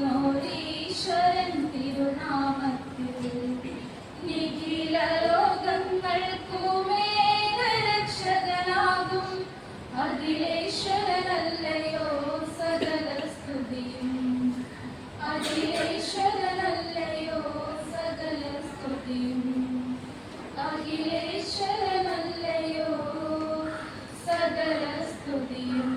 വാഴുന്നോരീശ്വരൻ തിരുനാമത്തിൽ നിഖില ലോകങ്ങൾക്കുമേകരക്ഷകനാകും അഖിലേശ്വരനല്ലയോ സകല സ്തുതിയും. അഖിലേശ്വരനല്ലയോ സകല സ്തുതിയും. അഖിലേശ്വരനല്ലയോ സകല സ്തുതിയും.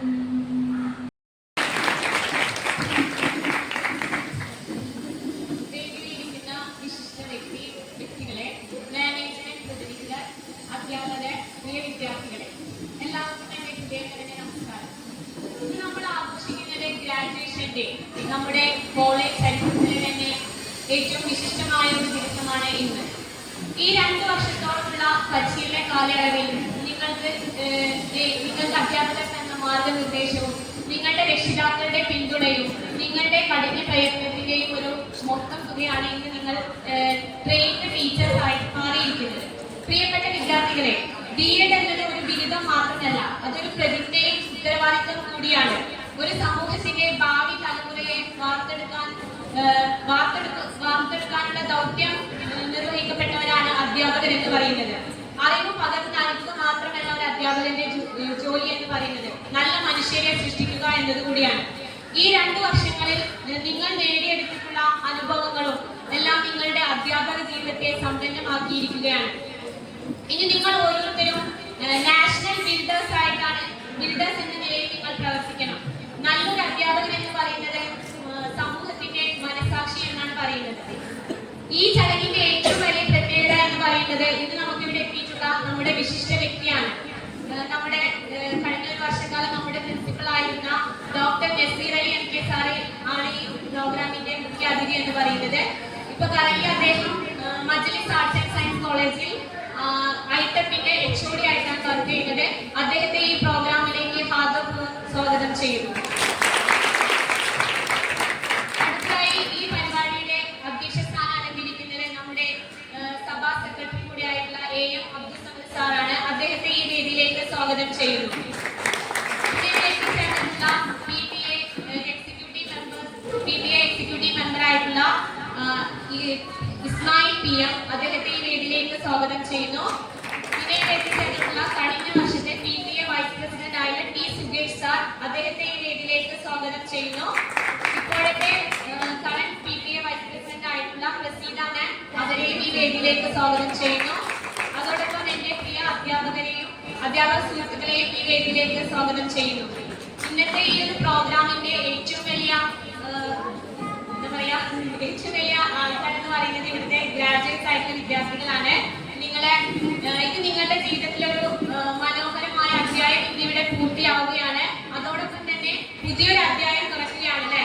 നമ്മുടെ കോളേജ് ചരിത്രത്തിലെ തന്നെ ഏറ്റവും വിശിഷ്ടമായ ഒരു ദിവസമാണ് ഇന്ന്. ഈ 2 വർഷത്തോളമുള്ള പരിശീലന കാലയളവിൽ നിങ്ങൾക്ക് അധ്യാപകർക്ക് എന്ന മാർഗനിർദ്ദേശവും നിങ്ങളുടെ രക്ഷിതാക്കളുടെ പിന്തുണയും നിങ്ങളുടെ കഠിന പ്രയത്നത്തിന്റെയും ഒരു മൊത്തം തുകയാണ് ഇന്ന് നിങ്ങൾ ട്രെയിൻഡ് ടീച്ചേഴ്സായി മാറിയിരിക്കുന്നത്. പ്രിയപ്പെട്ട വിദ്യാർത്ഥികളെ, ബിഎഡ് എന്നത് ഒരു ബിരുദം മാത്രമല്ല, അതൊരു പ്രതിജ്ഞയും ഉത്തരവാദിത്വം കൂടിയാണ്. ഒരു സമൂഹത്തിന്റെ ഭാവി തലമുറയെ വാർത്തെടുക്കാനുള്ള ദൗത്യം നിർവഹിക്കപ്പെട്ടവരാണ് അധ്യാപകർ എന്ന് പറയുന്നത്. അറിവ് പകർന്നു നൽകുക മാത്രമല്ല ഒരു അധ്യാപകന്റെ ജോലി എന്ന് പറയുന്നത്, നല്ല മനുഷ്യരെ സൃഷ്ടിക്കുക എന്നത് കൂടിയാണ്. ഈ 2 വർഷങ്ങളിൽ നിങ്ങൾ നേടിയെടുത്തിട്ടുള്ള അനുഭവങ്ങളും എല്ലാം നിങ്ങളുടെ അധ്യാപക ജീവിതത്തെ സമ്പന്നമാക്കിയിരിക്കുകയാണ്. ഇനി നിങ്ങൾ ഓരോരുത്തരും നാഷണൽ ബിൽഡേഴ്സ് എന്ന നിലയിൽ നിങ്ങൾ പ്രവർത്തിക്കണം. നല്ലൊരു അധ്യാപകൻ എന്ന് പറയുന്നത് സമൂഹത്തിന്റെ മനസാക്ഷി എന്നാണ് പറയുന്നത്. ഈ ചടങ്ങിന്റെ ഏറ്റവും വലിയ പ്രത്യേകത എന്ന് പറയുന്നത് ഇത് നമുക്കിവിടെ എത്തിയിട്ടുള്ള നമ്മുടെ വിശിഷ്ട വ്യക്തിയാണ്. നമ്മുടെ കഴിഞ്ഞ ഒരു വർഷക്കാലം നമ്മുടെ പ്രിൻസിപ്പൽ ആയിരുന്ന doctor Naseer Ali MK sir ആണ് ഈ പ്രോഗ്രാമിന്റെ മുഖ്യ അതിഥി എന്ന് പറയുന്നത്. ഇപ്പൊ കറന്റ് അദ്ദേഹം മജ്ലിസ് ആർട്സ് ആൻഡ് സയൻസ് കോളേജിൽ ഐടെപ്പിന്റെ HOD ആയിട്ടാണ് വർക്ക് ചെയ്യുന്നത്. അദ്ദേഹത്തെ ഈ പ്രോഗ്രാമിലേക്ക് ഹാർദവപൂർവ്വം സ്വാഗതം ചെയ്യുന്നു. അടുത്തായി ഈ പരിപാടിയുടെ അധ്യക്ഷ സ്ഥാനം അലങ്കരിക്കുന്നത് നമ്മുടെ സഭാ സെക്രട്ടറി കൂടിയായിട്ടുള്ള AM അബ്ദുൽ സമദ് സാറാണ്. അദ്ദേഹത്തെ ഈ വേദിയിലേക്ക് സ്വാഗതം ചെയ്യുന്നു. PTA എക്സിക്യൂട്ടീവ് മെമ്പർ ആയിട്ടുള്ള ഇസ്മായിൽ PM അദ്ദേഹത്തെ ഈ വേദിയിലേക്ക് സ്വാഗതം ചെയ്യുന്നു. പിന്നെ എത്തിച്ചേർന്നിട്ടുള്ള കഴിഞ്ഞ വർഷത്തെ PTA വൈസ് പ്രസിഡന്റ് ആയ T സുഗേഷ് സാർ അദ്ദേഹത്തെ ഈ വേദിയിലേക്ക് സ്വാഗതം ചെയ്യുന്നു. ഇപ്പോഴത്തെ കറന്റ് PTA വൈസ് പ്രസിഡന്റ് ആയിട്ടുള്ള പ്രസീദ മാം അവരെയും ഈ വേദിയിലേക്ക് സ്വാഗതം ചെയ്യുന്നു. അതോടൊപ്പം എന്റെ പ്രിയ അധ്യാപക സുഹൃത്തുക്കളെയും ഈ വേദിയിലേക്ക് സ്വാഗതം ചെയ്യുന്നു. ഇന്നത്തെ ഈ ഒരു പ്രോഗ്രാമിന്റെ ഏറ്റവും വലിയ ആൾക്കാർ എന്ന് പറയുന്നത് ഇവിടുത്തെ ഗ്രാജുവേറ്റ്സ് ആയിട്ടുള്ള വിദ്യാർത്ഥികളാണ്. ഇത് നിങ്ങളുടെ ജീവിതത്തിലൊരു മനോഹരമായ അധ്യായം ഇന്നിവിടെ പൂർത്തിയാവുകയാണ്. അതോടൊപ്പം തന്നെ പുതിയൊരു അധ്യായം തുറക്കുകയാണ് അല്ലെ.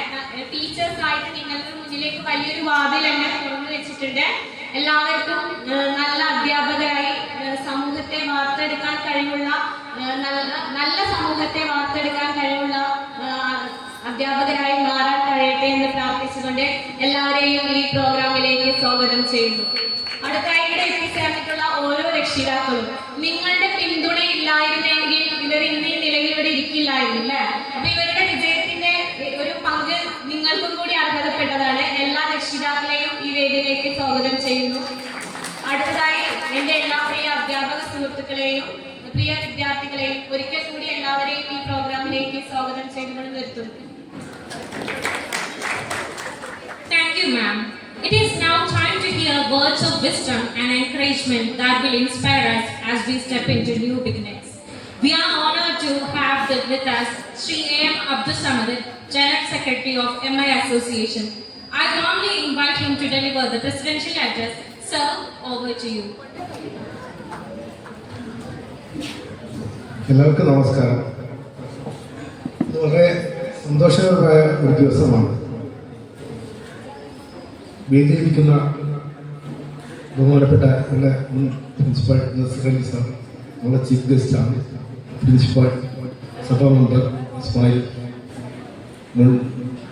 ടീച്ചേഴ്സ് ആയിട്ട് നിങ്ങളുടെ മുന്നിലേക്ക് വലിയൊരു വാതിൽ തന്നെ തുറന്നു വെച്ചിട്ടുണ്ട്. എല്ലാവർക്കും നല്ല അധ്യാപകരായി സമൂഹത്തെ വാർത്തെടുക്കാൻ കഴിവുള്ള നല്ല സമൂഹത്തെ വാർത്തെടുക്കാൻ കഴിവുള്ള അധ്യാപകരായി മാറാൻ കഴിയട്ടെ എന്ന് പ്രാർത്ഥിച്ചുകൊണ്ട് എല്ലാവരെയും ഈ പ്രോഗ്രാമിലേക്ക് സ്വാഗതം ചെയ്യുന്നു. അടുത്തായി ഇവിടെ എത്തിച്ചേർന്നിട്ടുള്ള ഓരോ രക്ഷിതാക്കളും നിങ്ങളുടെ പിന്തുണ ഇല്ലായിരുന്നെങ്കിൽ ഇവർ ഇന്ന് ഈ നിലയിൽ ഇവിടെ ഇരിക്കില്ലായിരുന്നു അല്ലെ. അപ്പൊ ഇവരുടെ വിജയത്തിന്റെ ഒരു പങ്ക് നിങ്ങൾക്കും കൂടി അർഹതപ്പെട്ടതാണ്. എല്ലാ രക്ഷിതാക്കളെയും ഈ വേദിയിലേക്ക് സ്വാഗതം ചെയ്യുന്നു. അടുത്തതായി എന്റെ എല്ലാ പ്രിയ അധ്യാപക സുഹൃത്തുക്കളെയും പ്രിയ വിദ്യാർത്ഥികളെയും ഒരിക്കൽ കൂടി എല്ലാവരെയും ഈ പ്രോഗ്രാമിലേക്ക് സ്വാഗതം ചെയ്തുകൊണ്ട് നിർത്തുന്നു. Thank you, ma'am. It is now time to hear words of wisdom and encouragement that will inspire us as we step into new beginnings. We are honored to have with us Sri A.M. Abdul Samad, General Secretary of MI Association. I warmly invite him to deliver the presidential address. Sir, over to you. എല്ലാവർക്കും നമസ്കാരം. ഇത് വളരെ സന്തോഷകരമായ ഒരു ദിവസമാണ്. വേദിയിലിരിക്കുന്ന ബഹുമാനപ്പെട്ട എൻ്റെ മുൻ പ്രിൻസിപ്പൽ നസീർ അലി സാർ, നമ്മുടെ ചീഫ് ഗസ്റ്റാണ് പ്രിൻസിപ്പൽ സഭാ മെമ്പർ ഇസ്മായിൽ, മുൻ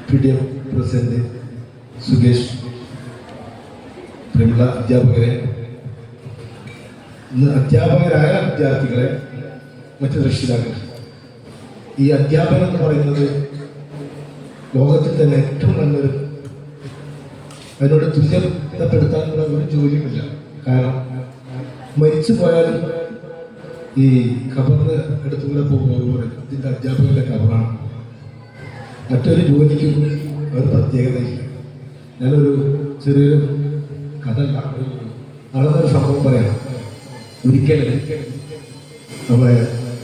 PTF പ്രസിഡന്റ് സുകേഷ്, പ്രിയമുള്ള അധ്യാപകരെ, ഇന്ന് അധ്യാപകരായ വിദ്യാർത്ഥികളെ, മറ്റു രക്ഷിതാക്കൾ. ഈ അധ്യാപനം എന്ന് പറയുന്നത് ലോകത്തിൽ തന്നെ ഏറ്റവും നല്ലൊരു, അതിനോട് തുല്യപ്പെടുത്താനുള്ള ഒരു ജോലിയുമില്ല. കാരണം മരിച്ചു പോയാലും ഈ ഖബറിന് അടുത്തുകൂടെ പോകുമ്പോൾ ഇതിൻ്റെ അധ്യാപകരുടെ ഖബറാണ്. മറ്റൊരു ജോലിക്കും ഒരു പ്രത്യേകതയില്ല. ഞാനൊരു ചെറിയൊരു കഥ നടന്നൊരു സംഭവം പറയാം. ഒരിക്കലും നമ്മുടെ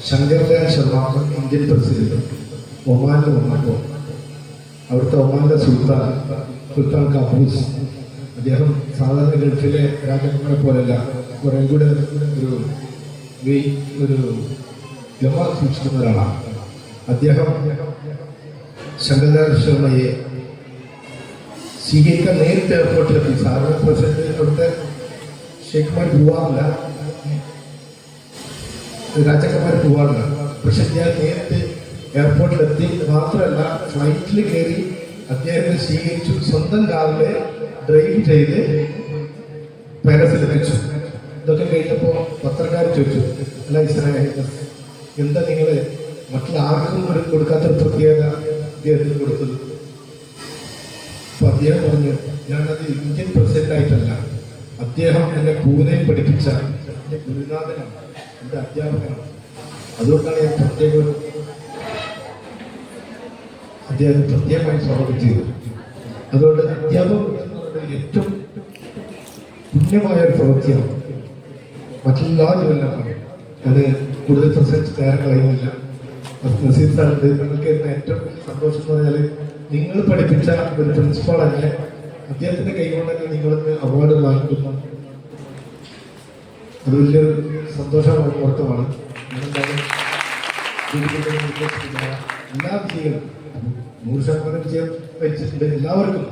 ശങ്കർദയാൽ ശർമ്മ ഇന്ത്യൻ പ്രസിഡന്റ് ഒമാനിൽ വന്നപ്പോൾ അവിടുത്തെ ഒമാനിലെ സുൽത്താൻ കാബൂസ്, അദ്ദേഹം സാധാരണ ഗൾഫിലെ രാജാക്കന്മാരെ പോലെയല്ല, കുറേ കൂടെ ഒരു ഗമ സൂക്ഷിക്കുന്ന ഒരാളാണ്. അദ്ദേഹം ശങ്കർദയാൽ ശർമ്മയെ സ്വീകരിക്കാൻ നേരിട്ട് എയർപോർട്ടിലെത്തി. സാധാരണ പ്രസിഡന്റ് അവിടുത്തെ ഷെയ്ഖ്മാർ പോവാറില്ല, രാജാക്കന്മാർ പോവാറില്ല. പക്ഷെ ഞാൻ നേരിട്ട് എയർപോർട്ടിലെത്തി. മാത്രമല്ല, ഫ്ലൈറ്റിൽ കയറി അദ്ദേഹത്തെ സ്വീകരിച്ചു. സ്വന്തം കാറില് ഡ്രൈവ് ചെയ്ത് പാരീസിലെത്തിച്ചു. ഇതൊക്കെ കേട്ടപ്പോൾ പത്രക്കാർ ചോദിച്ചു, അല്ല ഇസ്രായേൽ, എന്താ നിങ്ങൾ മറ്റുള്ള ആർക്കും കൊടുക്കാത്തൊരു പ്രത്യേകത അദ്ദേഹത്തിന് കൊടുത്തത്? അപ്പൊ അദ്ദേഹം പറഞ്ഞു, ഞാനത് ഇന്ത്യൻ പ്രസിഡന്റ് ആയിട്ടല്ല, അദ്ദേഹം എന്നെ പൂനെയിൽ പഠിപ്പിച്ച എൻ്റെ ഗുരുനാഥനാണ്, എൻ്റെ അധ്യാപകനാണ്. അതുകൊണ്ടാണ് ഞാൻ അദ്ദേഹം പ്രത്യേകമായി സ്വാഗതം ചെയ്തത്. അതുകൊണ്ട് അധ്യാപകം എന്ന് പറയുന്നത് ഏറ്റവും പുണ്യമായ ഒരു പ്രവൃത്തിയാണ്. മറ്റെല്ലാ ജോലികളും അത് കൂടുതൽ പ്രസംഗിച്ച് നേരം കളയുന്നില്ല. നസീർ സാറിന്റെ നിങ്ങൾക്ക് ഇരുന്ന ഏറ്റവും വലിയ സന്തോഷം എന്ന് പറഞ്ഞാൽ നിങ്ങൾ പഠിപ്പിച്ച ഒരു പ്രിൻസിപ്പാൾ തന്നെ അദ്ദേഹത്തിന്റെ കൈകൊണ്ട് തന്നെ നിങ്ങളിന്ന് അവാർഡ് വാങ്ങിക്കുന്നു. അത് വലിയൊരു സന്തോഷമാണ്, മുഹൂർത്തമാണ്. എല്ലാ വിജയികളും 100% വിജയം വഹിച്ചിട്ടുണ്ട്. എല്ലാവർക്കും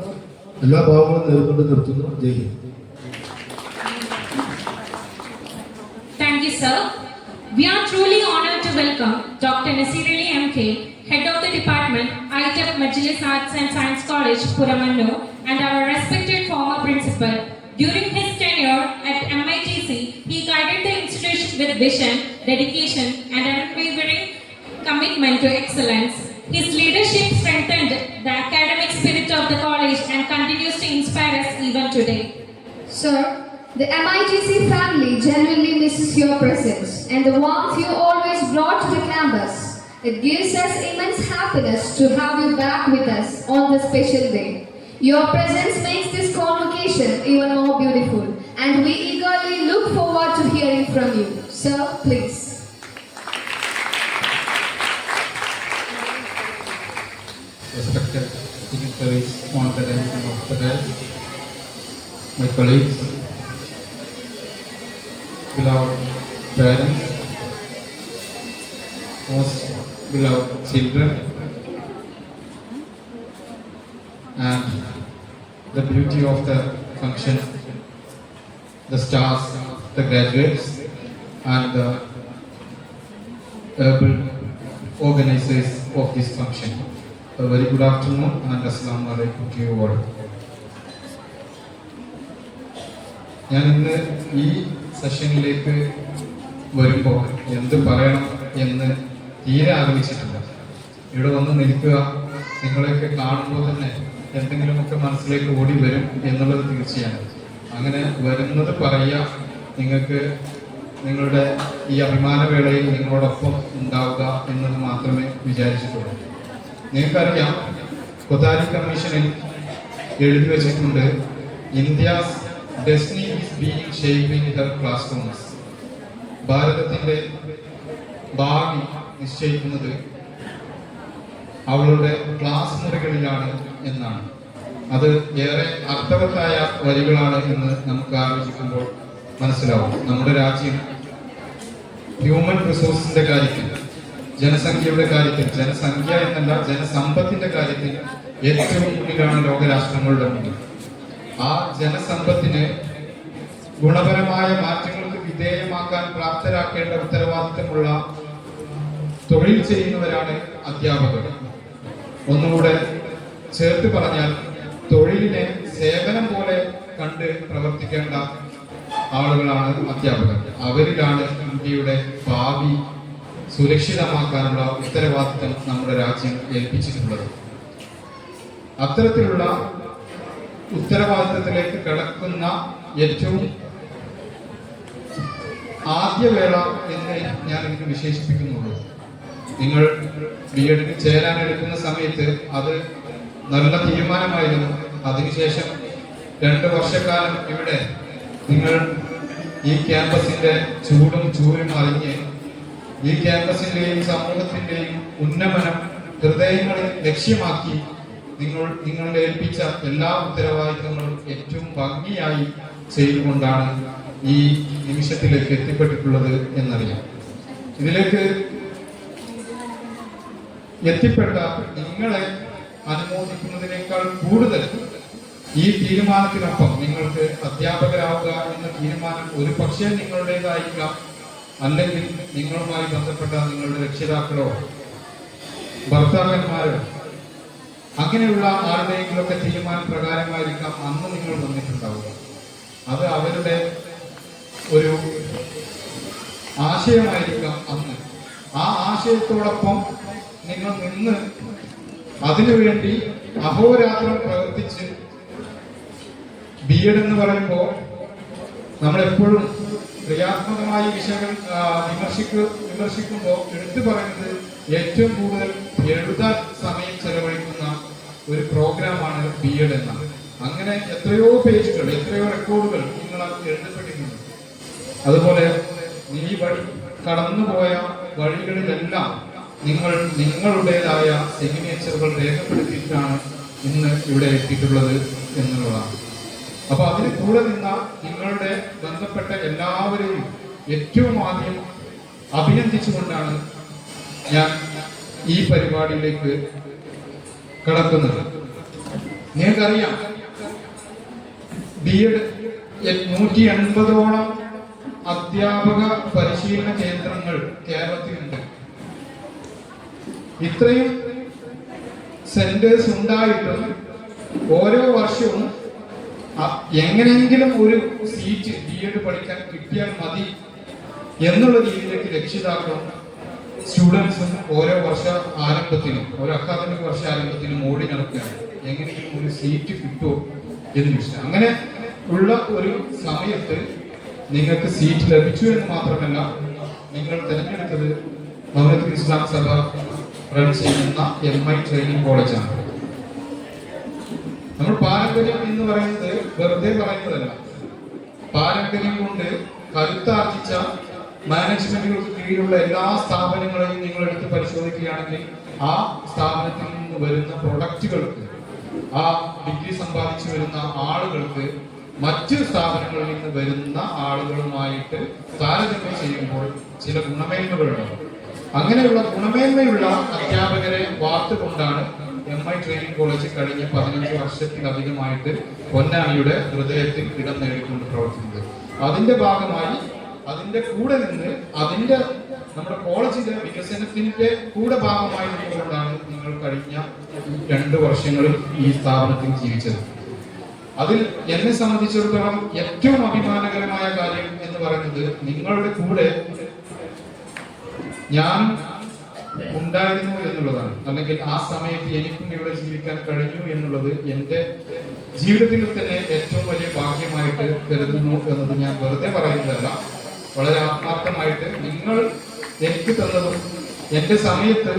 എല്ലാ ഭാവങ്ങളും നേർക്കൊണ്ട് നിർത്തുന്നു. ജയ്. Thank you, sir. We are truly honored to welcome Dr. Nasir Ali MK, Head of the Department, ITEP Majlis Arts and Science College, Puramannur, and our respected former principal. During his tenure at MITC, he guided the institution with vision, dedication, and unwavering commitment to excellence. His leadership strengthened the academic spirit of the college and continues to inspire us even today. Sir, the MITC family genuinely misses your presence and the warmth you always brought to the campus. It gives us immense happiness to have you back with us on this special day. Your presence makes this convocation even more beautiful, and we eagerly look forward to hearing from you. Sir, please. Respected dignitaries, honorables and officers, my colleagues, beloved parents, most beloved children, and the beauty of the function, the stars, the graduates, and the able organizers of this function. A very good afternoon and Assalamu alaikum to you all. ഞാൻ ഇന്ന് ഈ സെഷനിലേക്ക് വരുമ്പോൾ എന്ത് പറയണം എന്ന് തീരെ ആലോചിച്ചിട്ടില്ല. ഇവിടെ വന്ന് നിൽക്കുക, നിങ്ങളെയൊക്കെ കാണുമ്പോൾ തന്നെ എന്തെങ്കിലുമൊക്കെ മനസ്സിലേക്ക് ഓടി വരും എന്നുള്ളത് തീർച്ചയാണ്. അങ്ങനെ വരുന്നത് പറയുക, നിങ്ങൾക്ക് നിങ്ങളുടെ ഈ അഭിമാനവേളയിൽ നിങ്ങളോടൊപ്പം ഉണ്ടാവുക എന്നത് മാത്രമേ വിചാരിച്ചിട്ടുള്ളൂ. നിങ്ങൾക്കറിയാം, കൊതാരി കമ്മീഷനിൽ എഴുതി വച്ചിട്ടുണ്ട്, India's destiny is being shaped in her classrooms. ഭാരതത്തിന്റെ ഭാവി നിശ്ചയിക്കുന്നത് അവളുടെ ക്ലാസ് മുറികളിലാണ് എന്നാണ്. അത് ഏറെ അർത്ഥവത്തായ വരികളാണ് എന്ന് നമുക്ക് ആലോചിക്കുമ്പോൾ മനസ്സിലാവും. നമ്മുടെ രാജ്യം ഹ്യൂമൻ റിസോഴ്സിന്റെ കാര്യത്തിൽ, ജനസംഖ്യയുടെ കാര്യത്തിൽ, ജനസംഖ്യ എന്നല്ല ജനസമ്പത്തിന്റെ കാര്യത്തിൽ ഏറ്റവും മുന്നിലാണ് ലോകരാഷ്ട്രങ്ങളുടെ മുന്നിൽ. ആ ജനസമ്പത്തിനെ ഗുണപരമായ മാറ്റങ്ങൾക്ക് വിധേയമാക്കാൻ പ്രാപ്തരാക്കേണ്ട ഉത്തരവാദിത്തമുള്ള തൊഴിൽ ചെയ്യുന്നവരാണ് അധ്യാപകർ. ഒന്നുകൂടെ ചേർത്ത് പറഞ്ഞാൽ തൊഴിലിനെ സേവനം പോലെ കണ്ട് പ്രവർത്തിക്കേണ്ട ആളുകളാണ് അധ്യാപകർ. അവരിലാണ് ഇന്ത്യയുടെ ഭാവി സുരക്ഷിതമാക്കാനുള്ള ഉത്തരവാദിത്തം നമ്മുടെ രാജ്യം ഏൽപ്പിച്ചിട്ടുള്ളത്. അത്തരത്തിലുള്ള ഉത്തരവാദിത്തത്തിലേക്ക് കടക്കുന്ന ഏറ്റവും ആദ്യവേള എന്ന് ഞാൻ ഇതിന് വിശേഷിപ്പിക്കുന്നുള്ളൂ. നിങ്ങൾ ബി.എഡിന് ചേരാനെടുക്കുന്ന സമയത്ത് അത് നല്ല തീരുമാനമായിരുന്നു. അതിനുശേഷം 2 വർഷക്കാലം ഇവിടെ നിങ്ങൾ ഈ ക്യാമ്പസിന്റെ ചൂടും ചൂരും അറിഞ്ഞ് ഈ ക്യാമ്പസിന്റെയും സമൂഹത്തിന്റെയും ഉന്നമനം ഹൃദയങ്ങളിൽ ലക്ഷ്യമാക്കി നിങ്ങളുടെ ഏൽപ്പിച്ച എല്ലാ ഉത്തരവാദിത്തങ്ങളും ഏറ്റവും ഭംഗിയായി ചെയ്തുകൊണ്ടാണ് ഈ നിമിഷത്തിലേക്ക് എത്തിപ്പെട്ടിട്ടുള്ളത് എന്നറിയാം. ഇതിലേക്ക് എത്തിപ്പെട്ട നിങ്ങളെ അനുമോദിക്കുന്നതിനേക്കാൾ കൂടുതൽ ഈ തീരുമാനത്തിനൊപ്പം നിങ്ങൾക്ക് അധ്യാപകരാവുക എന്ന തീരുമാനം ഒരു പക്ഷേ നിങ്ങളുടേതായിരിക്കാം, അല്ലെങ്കിൽ നിങ്ങളുമായി ബന്ധപ്പെട്ട നിങ്ങളുടെ രക്ഷിതാക്കളോ ഭർത്താക്കന്മാരോ അങ്ങനെയുള്ള ആരുടെയെങ്കിലൊക്കെ തീരുമാന പ്രകാരമായിരിക്കാം അന്ന് നിങ്ങൾ വന്നിട്ടുണ്ടാവുക. അത് അവരുടെ ഒരു ആശയമായിരിക്കാം അന്ന്. ആ ആശയത്തോടൊപ്പം നിങ്ങൾ നിന്ന് അതിനുവേണ്ടി അഹോരാത്രം പ്രവർത്തിച്ച് ബി.എഡ് എന്ന് പറയുമ്പോൾ നമ്മളെപ്പോഴും ക്രിയാത്മകമായി വിമർശിക്കുമ്പോൾ എടുത്തു പറയുന്നത് ഏറ്റവും കൂടുതൽ എഴുതാൻ സമയം ചെലവഴിക്കുന്ന ഒരു പ്രോഗ്രാമാണ് ബി.എഡ് എന്നാണ്. അങ്ങനെ എത്രയോ പേജുകൾ, എത്രയോ റെക്കോർഡുകൾ നിങ്ങൾ എഴുതപ്പെട്ടിട്ടുണ്ട്. അതുപോലെ ഈ വഴി കടന്നുപോയ വഴികളിലെല്ലാം നിങ്ങൾ നിങ്ങളുടേതായ സിഗ്നേച്ചറുകൾ രേഖപ്പെടുത്തിയിട്ടാണ് ഇന്ന് ഇവിടെ എത്തിയിട്ടുള്ളത് എന്നുള്ളതാണ്. അപ്പൊ അതിന് കൂടെ നിന്ന നിങ്ങളുടെ ബന്ധപ്പെട്ട എല്ലാവരെയും ഏറ്റവും ആദ്യം അഭിനന്ദിച്ചുകൊണ്ടാണ് ഞാൻ ഈ പരിപാടിയിലേക്ക് കടക്കുന്നത്. നിങ്ങൾക്കറിയാം, ബി.എഡ് 180ഓളം അധ്യാപക പരിശീലന കേന്ദ്രങ്ങൾ കേരളത്തിലുണ്ട്. ഇത്രയും സെന്റേഴ്സ് ഉണ്ടായിട്ടും ഓരോ വർഷവും എങ്ങനെയെങ്കിലും ഒരു സീറ്റ് ബി.എഡ് പഠിക്കാൻ കിട്ടിയാൽ മതി എന്നുള്ള രീതിയിലേക്ക് രക്ഷിതാക്കളും സ്റ്റുഡൻസും ഓരോ വർഷ ആരംഭത്തിനും ഓരോ അക്കാദമിക് വർഷ ആരംഭത്തിനും ഓടി നടക്കുകയാണ്. എങ്ങനെയെങ്കിലും ഒരു സീറ്റ് കിട്ടുമോ എന്ന് വിഷയം. അങ്ങനെ ഉള്ള ഒരു സമയത്ത് നിങ്ങൾക്ക് സീറ്റ് ലഭിച്ചു എന്ന് മാത്രമല്ല, നിങ്ങൾ തിരഞ്ഞെടുത്തത് മൗലവി ഇസ്ലാം സഭ റൺ ചെയ്യുന്ന MI ട്രെയിനിങ് കോളേജാണ്. നമ്മൾ പാരമ്പര്യം എന്ന് പറയുന്നത് വെറുതെ പറയുന്നതല്ല. പാരമ്പര്യം കൊണ്ട് കരുത്താർജിച്ച മാനേജ്മെന്റുകൾക്ക് കീഴിലുള്ള എല്ലാ സ്ഥാപനങ്ങളെയും നിങ്ങൾ എടുത്ത് പരിശോധിക്കുകയാണെങ്കിൽ ആ സ്ഥാപനത്തിൽ നിന്ന് വരുന്ന പ്രൊഡക്റ്റുകൾക്ക്, ആ ഡിഗ്രി സമ്പാദിച്ചു വരുന്ന ആളുകൾക്ക് മറ്റ് സ്ഥാപനങ്ങളിൽ നിന്ന് വരുന്ന ആളുകളുമായിട്ട് താരതമ്യം ചെയ്യുമ്പോൾ ചില ഗുണമേന്മകളുണ്ടാവും. അങ്ങനെയുള്ള ഗുണമേന്മയുള്ള അധ്യാപകരെ വാർത്തുകൊണ്ടാണ് MI ട്രെയിനിങ് കോളേജ് കഴിഞ്ഞ 15 വർഷത്തിലധികമായിട്ട് പൊന്നാനിയുടെ ഹൃദയത്തിൽ ഇടം നേടിക്കൊണ്ട് പ്രവർത്തിക്കുന്നത്. അതിന്റെ ഭാഗമായി അതിന്റെ കൂടെ നിന്ന് നമ്മുടെ കോളേജിന്റെ വികസനത്തിന്റെ കൂടെ ഭാഗമായി നിന്നുകൊണ്ടാണ് നിങ്ങൾ കഴിഞ്ഞ 2 വർഷങ്ങളിൽ ഈ സ്ഥാപനത്തിൽ ജീവിച്ചത്. അതിൽ എന്നെ സംബന്ധിച്ചിടത്തോളം ഏറ്റവും അഭിമാനകരമായ കാര്യം എന്ന് പറയുന്നത് നിങ്ങളുടെ കൂടെ ഞാൻ ഉണ്ടായിരുന്നു എന്നുള്ളതാണ്. അല്ലെങ്കിൽ ആ സമയത്ത് എനിക്കും ഇവിടെ ജീവിക്കാൻ കഴിഞ്ഞു എന്നുള്ളത് എന്റെ ജീവിതത്തിൽ തന്നെ ഏറ്റവും വലിയ ഭാഗ്യമായിട്ട് കരുതുന്നു എന്നത് ഞാൻ വെറുതെ പറയുന്നതല്ല. വളരെ ആത്മാർത്ഥമായിട്ട് നിങ്ങൾ എനിക്ക് തന്നതും എന്റെ സമയത്ത്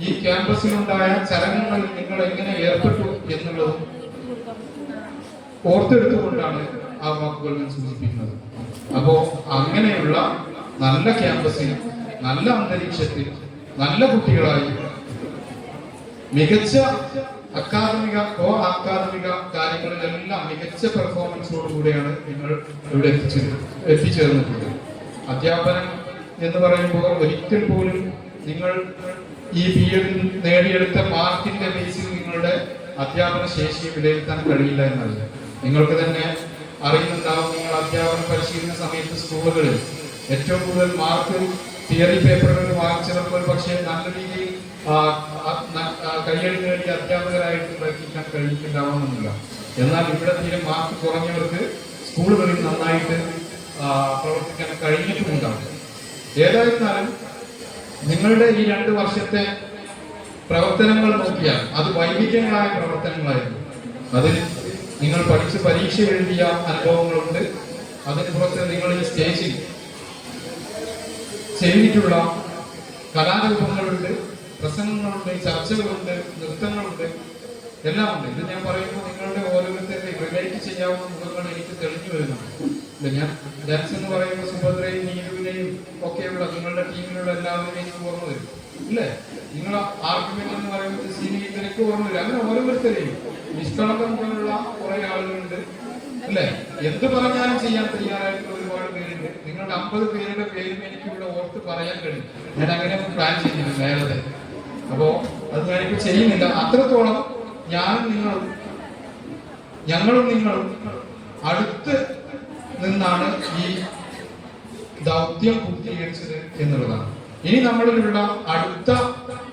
ഈ ക്യാമ്പസിലുണ്ടായ ചലനങ്ങളിൽ നിങ്ങൾ എങ്ങനെ ഏർപ്പെട്ടു എന്നുള്ളതും ഓർത്തെടുത്തുകൊണ്ടാണ് ആ വാക്കുകൾ ഞാൻ സൂചിപ്പിക്കുന്നത്. അപ്പോ അങ്ങനെയുള്ള നല്ല ക്യാമ്പസിൽ, നല്ല അന്തരീക്ഷത്തിൽ, നല്ല കുട്ടികളായി മികച്ച അക്കാദമിക കാര്യങ്ങളിലെല്ലാം മികച്ച പെർഫോമൻസോടുകൂടിയാണ് നിങ്ങൾ ഇവിടെ എത്തിച്ചേർന്നിട്ടുള്ളത്. അധ്യാപനം എന്ന് പറയുമ്പോൾ ഒരിക്കൽ പോലും നിങ്ങൾ ഈ BEd നേടിയെടുത്ത മാർക്കിന്റെ ബേസിൽ നിങ്ങളുടെ അധ്യാപന ശേഷിയെ വിലയിരുത്താൻ കഴിയില്ല എന്നല്ല. നിങ്ങൾക്ക് തന്നെ അറിയുന്നുണ്ടാവും, നിങ്ങൾ അധ്യാപന പരിശീലന സമയത്ത് സ്കൂളുകളിൽ ഏറ്റവും കൂടുതൽ മാർക്ക് തിയറി പേപ്പറുകൾ വാങ്ങിച്ചവർക്ക് പക്ഷേ നല്ല രീതിയിൽ കയ്യടി നേടിയ അധ്യാപകരായിട്ട് പ്രവർത്തിക്കാൻ കഴിഞ്ഞിട്ടുണ്ടാവണമെന്നില്ല. എന്നാൽ ഇവിടെ തീരെ മാർക്ക് കുറഞ്ഞവർക്ക് സ്കൂളുകളിൽ നന്നായിട്ട് പ്രവർത്തിക്കാൻ കഴിഞ്ഞിട്ടുമുണ്ടാവും. ഏതായിരുന്നാലും നിങ്ങളുടെ ഈ 2 വർഷത്തെ പ്രവർത്തനങ്ങൾ നോക്കിയാൽ അത് വൈവിധ്യങ്ങളായ പ്രവർത്തനങ്ങളായിരുന്നു. അതിൽ നിങ്ങൾ പഠിച്ച് പരീക്ഷ എഴുതിയ അനുഭവങ്ങളുണ്ട്. അതിന് പുറത്ത് നിങ്ങൾ ഈ സ്റ്റേജിൽ ചെയ്തിട്ടുള്ള കലാരൂപങ്ങളുണ്ട്, പ്രസംഗങ്ങളുണ്ട്, ചർച്ചകളുണ്ട്, നൃത്തങ്ങളുണ്ട്, എല്ലാം ഉണ്ട്. ഇത് ഞാൻ പറയുമ്പോൾ നിങ്ങളുടെ ഓരോരുത്തരുടെയും റിലേറ്റ് ചെയ്യാവുന്ന മുഖങ്ങൾ എനിക്ക് തെളിഞ്ഞു വരുന്നുണ്ട്. ഞാൻ ഡാൻസ് എന്ന് പറയുമ്പോൾ സുഭദ്രയും നീരുവിനെയും ഒക്കെയുള്ള നിങ്ങളുടെ ടീമിലുള്ള എല്ലാവരെയും എനിക്ക് ഓർമ്മ വരും, അല്ലേ? നിങ്ങൾ ആർഗ്യുമെന്റ് എന്ന് പറയുമ്പോൾ സീനിക്ക് ഓർമ്മ വരും. അങ്ങനെ ഓരോരുത്തരെയും നിഷ്കളങ്ക മുഖമുള്ള കുറെ ആളുകളുണ്ട്, അല്ലേ? എന്ത് പറഞ്ഞാലും ചെയ്യാൻ തയ്യാറായിട്ടുള്ള ഒരുപാട് പേരുണ്ട്. നിങ്ങളുടെ 50 പേരുടെ പേരും എനിക്ക് ഇവിടെ ഓർത്ത് പറയാൻ കഴിയും. ഞാൻ അങ്ങനെ പ്ലാൻ ചെയ്യുന്നില്ല നേരത്തെ. അപ്പോ അത് ഞാനിപ്പോ ചെയ്യുന്നില്ല. അത്രത്തോളം ഞങ്ങളും നിങ്ങളും അടുത്ത് നിന്നാണ് ഈ ദൗത്യം പൂർത്തീകരിച്ചത് എന്നുള്ളതാണ്. ഇനി നമ്മളിലുള്ള അടുത്ത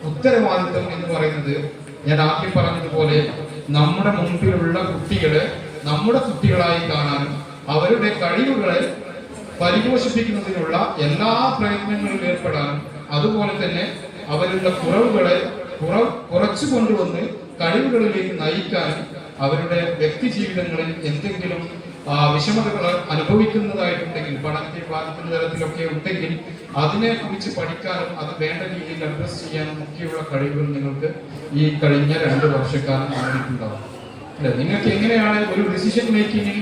ഉത്തരവാദിത്വം എന്ന് പറയുന്നത്, ഞാൻ ആദ്യം പറഞ്ഞതുപോലെ, നമ്മുടെ മുൻപിലുള്ള കുട്ടികളെ നമ്മുടെ കുട്ടികളായി കാണാനും അവരുടെ കഴിവുകളെ പരിപോഷിപ്പിക്കുന്നതിനുള്ള എല്ലാ പ്രയത്നങ്ങളിലും ഏർപ്പെടാനും, അതുപോലെ തന്നെ അവരുടെ കുറവുകളെ കുറച്ചു കൊണ്ടുവന്ന് കഴിവുകളിലേക്ക് നയിക്കാനും, അവരുടെ വ്യക്തി ജീവിതങ്ങളിൽ എന്തെങ്കിലും വിഷമതകൾ അനുഭവിക്കുന്നതായിട്ടുണ്ടെങ്കിൽ, പഠനത്തെ ബാധിക്കുന്ന തരത്തിലൊക്കെ ഉണ്ടെങ്കിൽ അതിനെ കുറിച്ച് പഠിക്കാനും അത് വേണ്ട രീതിയിൽ അഡ്രസ് ചെയ്യാനും ഒക്കെയുള്ള കഴിവുകൾ നിങ്ങൾക്ക് ഈ കഴിഞ്ഞ 2 വർഷക്കാലം നേടിയിട്ടുണ്ടാവും, അല്ലെ? നിങ്ങൾക്ക് എങ്ങനെയാണ് ഒരു ഡിസിഷൻ മേക്കിങ്ങിൽ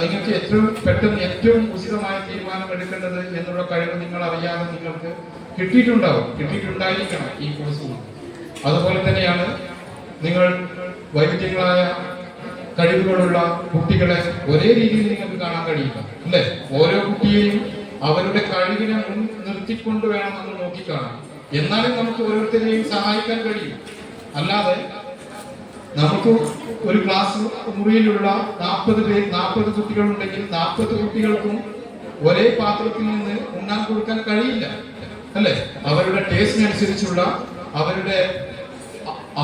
നിങ്ങൾക്ക് ഏറ്റവും പെട്ടെന്ന് ഏറ്റവും ഉചിതമായ തീരുമാനം എടുക്കേണ്ടത് എന്നുള്ള കഴിവ് നിങ്ങൾ അറിയാതെ നിങ്ങൾക്ക് കിട്ടിയിട്ടുണ്ടായിരിക്കണം ഈ കോഴ്സ്. അതുപോലെ തന്നെയാണ് നിങ്ങൾ വൈവിധ്യങ്ങളായ കഴിവുകളുള്ള കുട്ടികളെ ഒരേ രീതിയിൽ നിങ്ങൾക്ക് കാണാൻ കഴിയില്ല, അല്ലെ? ഓരോ കുട്ടിയെയും അവരുടെ കഴിവിനെ നിർത്തിക്കൊണ്ട് വേണം നമ്മൾ നോക്കിക്കാണാൻ. എന്നാലും നമുക്ക് ഓരോരുത്തരെയും സഹായിക്കാൻ കഴിയും. അല്ലാതെ നമുക്ക് ഒരു ക്ലാസ് മുറിയിലുള്ള 40 കുട്ടികളുണ്ടെങ്കിൽ 40 കുട്ടികൾക്കും ഒരേ പാത്രത്തിൽ നിന്ന് ഉണ്ണാൻ കൊടുക്കാൻ കഴിയില്ല, അല്ലെ? അവരുടെ ടേസ്റ്റിനനുസരിച്ചുള്ള, അവരുടെ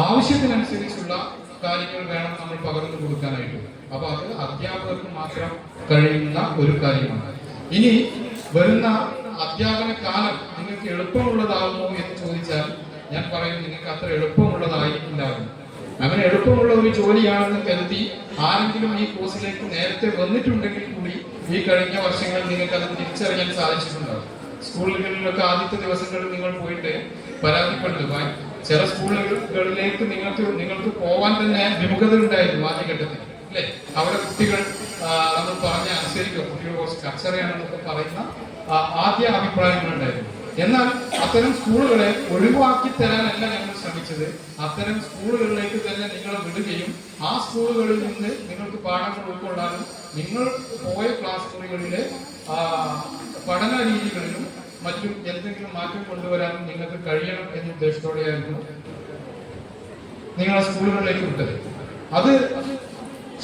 ആവശ്യത്തിനനുസരിച്ചുള്ള കാര്യങ്ങൾ വേണം നമ്മൾ പകർന്നു കൊടുക്കാനായിട്ട്. അപ്പൊ അത് അധ്യാപകർക്ക് മാത്രം കഴിയുന്ന ഒരു കാര്യമാണ്. ഇനി വരുന്ന അധ്യാപന കാലം നിങ്ങൾക്ക് എളുപ്പമുള്ളതാകുമോ എന്ന് ചോദിച്ചാൽ ഞാൻ പറയും, നിങ്ങൾക്ക് അത്ര എളുപ്പമുള്ളതായിരിക്കില്ലാകും. അങ്ങനെ എളുപ്പമുള്ള ഒരു ജോലിയാണെന്ന് കരുതി ആരെങ്കിലും ഈ കോഴ്സിലേക്ക് നേരത്തെ വന്നിട്ടുണ്ടെങ്കിൽ കൂടി ഈ കഴിഞ്ഞ വർഷങ്ങളിൽ നിങ്ങൾക്ക് അത് തിരിച്ചറിയാൻ സാധിച്ചിട്ടുണ്ടാകും. സ്കൂളുകളിലൊക്കെ ആദ്യത്തെ ദിവസങ്ങളിൽ നിങ്ങൾ പോയിട്ട് പരാതിപ്പെടുന്നു. ചില സ്കൂളുകളിലേക്ക് നിങ്ങൾക്ക് പോവാൻ തന്നെ വിമുഖത ഉണ്ടായിരുന്നു ആദ്യഘട്ടത്തിൽ, അല്ലെ? അവിടെ കുട്ടികൾ നമ്മൾ പറഞ്ഞ അനുസരിക്കുക, കുട്ടികൾ കുറച്ച് കച്ചറയാണെന്നൊക്കെ പറയുന്ന ആദ്യ അഭിപ്രായങ്ങൾ ഉണ്ടായിരുന്നു. എന്നാൽ അത്തരം സ്കൂളുകളെ ഒഴിവാക്കി തരാനല്ല ഞങ്ങൾ ശ്രമിച്ചത്. അത്തരം സ്കൂളുകളിലേക്ക് തന്നെ നിങ്ങളെ വിടുകയും ആ സ്കൂളുകളിൽ നിന്ന് നിങ്ങൾക്ക് പാഠങ്ങൾ ഉൾക്കൊള്ളാനും നിങ്ങൾ പോയ ക്ലാസ് മുറികളിലെ പഠന രീതികളിലും മറ്റും എന്തെങ്കിലും മാറ്റം കൊണ്ടുവരാനും നിങ്ങൾക്ക് കഴിയണം എന്ന ഉദ്ദേശത്തോടെയായിരുന്നു നിങ്ങളെ സ്കൂളുകളിലേക്ക് വിട്ടത്. അത്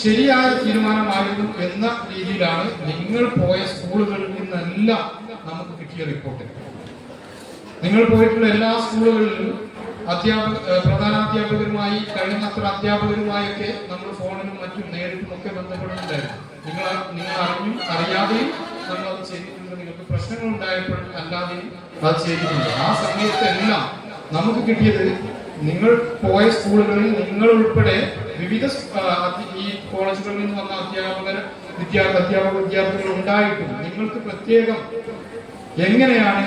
ശരിയായ തീരുമാനമായിരുന്നു എന്ന രീതിയിലാണ് നിങ്ങൾ പോയ സ്കൂളുകളിൽ നിന്നെല്ലാം നമുക്ക് കിട്ടിയ റിപ്പോർട്ട്. നിങ്ങൾ പോയിട്ടുള്ള എല്ലാ സ്കൂളുകളിലും പ്രധാനാധ്യാപകരുമായി, കഴിയുന്നത്ര അധ്യാപകരുമായൊക്കെ നമ്മൾ ഫോണിലും മറ്റും നേരിട്ടും ഒക്കെ ബന്ധപ്പെടുന്നുണ്ടായിരുന്നു. നിങ്ങൾ അറിഞ്ഞും അറിയാതെയും നമ്മൾ അത് ചെയ്തിട്ടുണ്ട്. നിങ്ങൾക്ക് പ്രശ്നങ്ങൾ ഉണ്ടായപ്പോഴും അല്ലാതെയും അത് ചെയ്തിട്ടുണ്ട്. ആ സമയത്തെല്ലാം നമുക്ക് കിട്ടിയത്, നിങ്ങൾ പോയ സ്കൂളുകളിൽ നിങ്ങൾ ഉൾപ്പെടെ വിവിധ ഈ കോളേജുകളിൽ നിന്ന് വന്ന വിദ്യാർത്ഥികൾ ഉണ്ടായിട്ടും നിങ്ങൾക്ക് പ്രത്യേകം എങ്ങനെയാണ്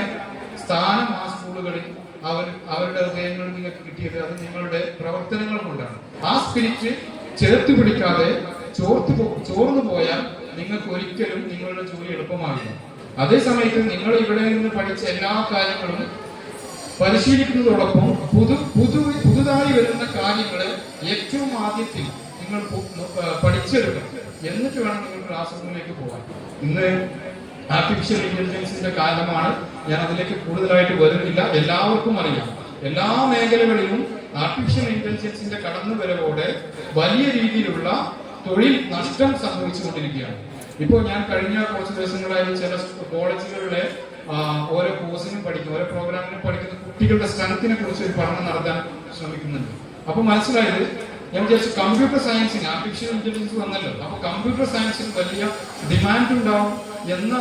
സ്ഥാനം ആ സ്കൂളുകളിൽ അവരുടെ ഹൃദയങ്ങളിൽ നിങ്ങൾക്ക് കിട്ടിയത്, അത് നിങ്ങളുടെ പ്രവർത്തനങ്ങൾ കൊണ്ടാണ്. ആ സ്പിരിറ്റ് ചേർത്ത് പിടിക്കാതെ ചോർന്നു പോയാൽ നിങ്ങൾക്ക് ഒരിക്കലും നിങ്ങളുടെ ജോലി എളുപ്പമാകില്ല. അതേ സമയത്ത് നിങ്ങൾ ഇവിടെ നിന്ന് പഠിച്ച എല്ലാ കാര്യങ്ങളും പരിശീലിക്കുന്നതോടൊപ്പം പുതുതായി വരുന്ന കാര്യങ്ങള് ഏറ്റവും ആദ്യത്തിൽ നിങ്ങൾ പഠിച്ചെടുക്കണം. എന്നിട്ട് വേണം നിങ്ങൾ ക്ലാസ് റൂമിലേക്ക് പോകാൻ. ഇന്ന് ആർട്ടിഫിഷ്യൽ ഇന്റലിജൻസിന്റെ കാലമാണ്. ഞാൻ അതിലേക്ക് കൂടുതലായിട്ട് വരുന്നില്ല. എല്ലാവർക്കും അറിയാം, എല്ലാ മേഖലകളിലും ആർട്ടിഫിഷ്യൽ ഇന്റലിജൻസിന്റെ കടന്നുവരവോടെ വലിയ രീതിയിലുള്ള തൊഴിൽ നഷ്ടം സംഭവിച്ചുകൊണ്ടിരിക്കുകയാണ്. ഇപ്പോൾ ഞാൻ കഴിഞ്ഞ കുറച്ച് ദിവസങ്ങളായി ചില കോളേജുകളിലെ ഓരോ കോഴ്സിനും പഠിക്കുന്ന ഓരോ പ്രോഗ്രാമിനും പഠിക്കുന്ന കുട്ടികളുടെ സ്ട്രെങ്ത്തിനെ കുറിച്ച് ഒരു പഠനം നടത്താൻ ശ്രമിക്കുന്നുണ്ട്. അപ്പൊ മനസ്സിലായത്, ഞാൻ വിചാരിച്ചു കമ്പ്യൂട്ടർ സയൻസിന് ആർട്ടിഫിഷ്യൽ ഇന്റലിജൻസ് വന്നല്ലോ, അപ്പൊ കമ്പ്യൂട്ടർ സയൻസിന് വലിയ ഡിമാൻഡ് ഉണ്ടാവും എന്ന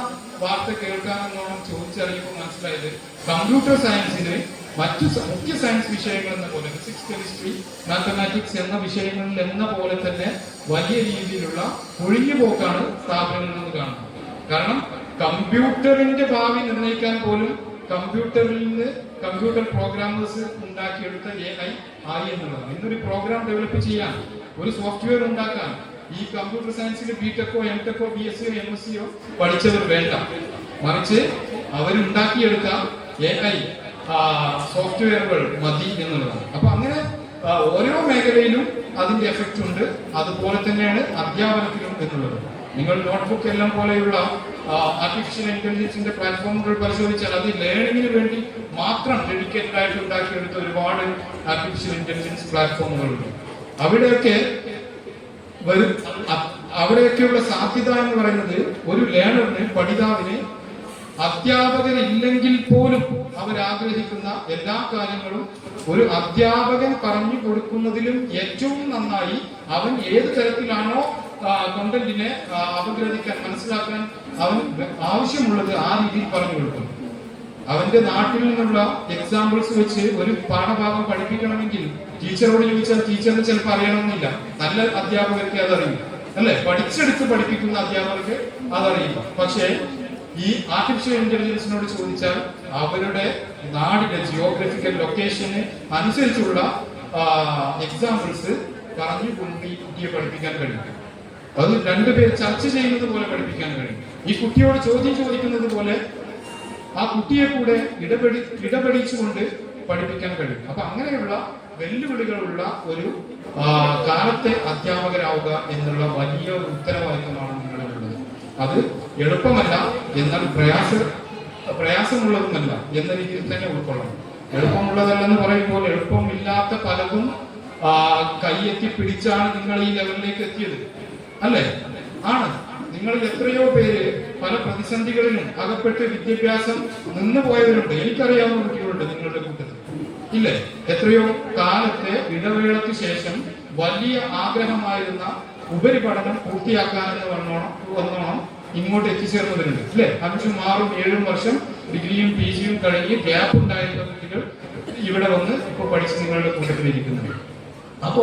വാർത്ത കേൾക്കാമെന്നോണം ചോദിച്ചറിയുമ്പോൾ മനസ്സിലായത് കമ്പ്യൂട്ടർ സയൻസിന് മറ്റു മുഖ്യ സയൻസ് വിഷയങ്ങൾ എന്ന പോലെ ഫിസിക്സ്, കെമിസ്ട്രി, മാത്തമാറ്റിക്സ് എന്ന വിഷയങ്ങളിൽ എന്ന പോലെ തന്നെ വലിയ രീതിയിലുള്ള ഒഴിഞ്ഞുപോക്കാണ് സ്ഥാപനങ്ങളിൽ നിന്ന് കാണുന്നത്. കാരണം കമ്പ്യൂട്ടറിന്റെ ഭാവി നിർണ്ണയിക്കാൻ പോലും കമ്പ്യൂട്ടറിൽ നിന്ന് കമ്പ്യൂട്ടർ പ്രോഗ്രാമേഴ്സ് ഉണ്ടാക്കിയെടുത്ത AI ആയി എന്നുള്ളതാണ്. ഇന്നൊരു പ്രോഗ്രാം ഡെവലപ്പ് ചെയ്യാൻ, ഒരു സോഫ്റ്റ്വെയർ ഉണ്ടാക്കാൻ ഈ കമ്പ്യൂട്ടർ സയൻസിൽ BTechോ MTechോ BSCയോ MSCയോ പഠിച്ചവർ വേണ്ട, മറിച്ച് അവരുണ്ടാക്കിയെടുത്ത AI സോഫ്റ്റ്വെയറുകൾ മതി എന്നുള്ളതാണ്. അപ്പൊ അങ്ങനെ ഓരോ മേഖലയിലും അതിന്റെ എഫക്റ്റ് ഉണ്ട്. അതുപോലെ തന്നെയാണ് അധ്യാപനത്തിലും എന്നുള്ളത്. നിങ്ങൾ നോട്ട്ബുക്ക് എല്ലാം പോലെയുള്ള ആർട്ടിഫിഷ്യൽ ഇന്റലിജൻസിന്റെ പ്ലാറ്റ്ഫോമുകൾ പരിശോധിച്ചാൽ അത് ലേണിംഗിന് വേണ്ടി മാത്രം ഡെഡിക്കേറ്റഡ് ആയിട്ട് ഉണ്ടാക്കിയെടുത്ത ഒരുപാട് ആർട്ടിഫിഷ്യൽ ഇന്റലിജൻസ് പ്ലാറ്റ്ഫോമുകളുണ്ട്. അവിടെയൊക്കെയുള്ള സാധ്യത എന്ന് പറയുന്നത് ഒരു ലേണറിന്, പഠിതാവിന് അധ്യാപകരില്ലെങ്കിൽ പോലും അവരാഗ്രഹിക്കുന്ന എല്ലാ കാര്യങ്ങളും ഒരു അധ്യാപകൻ പറഞ്ഞു കൊടുക്കുന്നതിലും ഏറ്റവും നന്നായി അവൻ ഏത് തരത്തിലാണോ കണ്ടന്റിനെ അപഗ്രഥിക്കാൻ, മനസ്സിലാക്കാൻ അവൻ ആവശ്യമുള്ളത് ആ രീതിയിൽ പറഞ്ഞു കൊടുക്കും. അവന്റെ നാട്ടിൽ നിന്നുള്ള എക്സാമ്പിൾസ് വെച്ച് ഒരു പാഠഭാഗം പഠിപ്പിക്കണമെങ്കിൽ ടീച്ചറോട് ചോദിച്ചാൽ ടീച്ചറിന് ചിലപ്പോൾ അറിയണമെന്നില്ല. നല്ല അധ്യാപകർക്ക് അതറിയില്ല, അല്ലെ? പഠിച്ചെടുത്ത് പഠിപ്പിക്കുന്ന അധ്യാപകർക്ക് അതറിയില്ല. പക്ഷേ ഈ ആർട്ടിഫിഷ്യൽ ഇന്റലിജൻസിനോട് ചോദിച്ചാൽ അവരുടെ നാടിന്റെ ജിയോഗ്രഫിക്കൽ ലൊക്കേഷന് അനുസരിച്ചുള്ള എക്സാമ്പിൾസ് പറഞ്ഞു കൊണ്ട് ഈ കുട്ടിയെ പഠിപ്പിക്കാൻ കഴിയും. അത് രണ്ടുപേർ ചർച്ച ചെയ്യുന്നത് പോലെ പഠിപ്പിക്കാൻ കഴിയും. ഈ കുട്ടിയോട് ചോദ്യം ചോദിക്കുന്നത് പോലെ ആ കുട്ടിയെ കൂടെ ഇടപെടിച്ചുകൊണ്ട് പഠിപ്പിക്കാൻ കഴിയും. അപ്പൊ അങ്ങനെയുള്ള വെല്ലുവിളികളുള്ള ഒരു കാലത്തെ അധ്യാപകരാവുക എന്നുള്ള വലിയ ഉത്തരവാദിത്തമാണ് നിങ്ങളുള്ളത്. അത് എളുപ്പമല്ല, എന്നാൽ പ്രയാസമുള്ളതുമല്ല എന്ന രീതിയിൽ തന്നെ ഉൾക്കൊള്ളണം. എളുപ്പമുള്ളതല്ലെന്ന് പറയുമ്പോൾ എളുപ്പമില്ലാത്ത പലതും കൈയെത്തി പിടിച്ചാണ് നിങ്ങൾ ഈ ലെവലിലേക്ക് എത്തിയത്, അല്ലേ? ആണ്. നിങ്ങളിൽ എത്രയോ പേര് പല പ്രതിസന്ധികളിലും അകപ്പെട്ട് വിദ്യാഭ്യാസം നിന്നു പോയവരുണ്ട്. എനിക്കറിയാവുന്ന കുട്ടികളുണ്ട് നിങ്ങളുടെ കൂട്ടത്തിൽ, ഇല്ലേ? എത്രയോ കാലത്തെ ഇടവേളയ്ക്ക് ശേഷം വലിയ ആഗ്രഹമായിരുന്ന ഉപരിപഠനം പൂർത്തിയാക്കാനെന്ന് വന്നോണം ഇങ്ങോട്ട് എത്തിച്ചേർന്നവരുണ്ട്, അല്ലെ? 5, 6, 7 വർഷം ഡിഗ്രിയും PGയും കഴിഞ്ഞ് ഗ്യാപ്പ് ഉണ്ടായിരുന്ന കുട്ടികൾ ഇവിടെ വന്ന് ഇപ്പൊ പഠിച്ച് നിങ്ങളുടെ കൂട്ടത്തിലിരിക്കുന്നുണ്ട്. അപ്പോ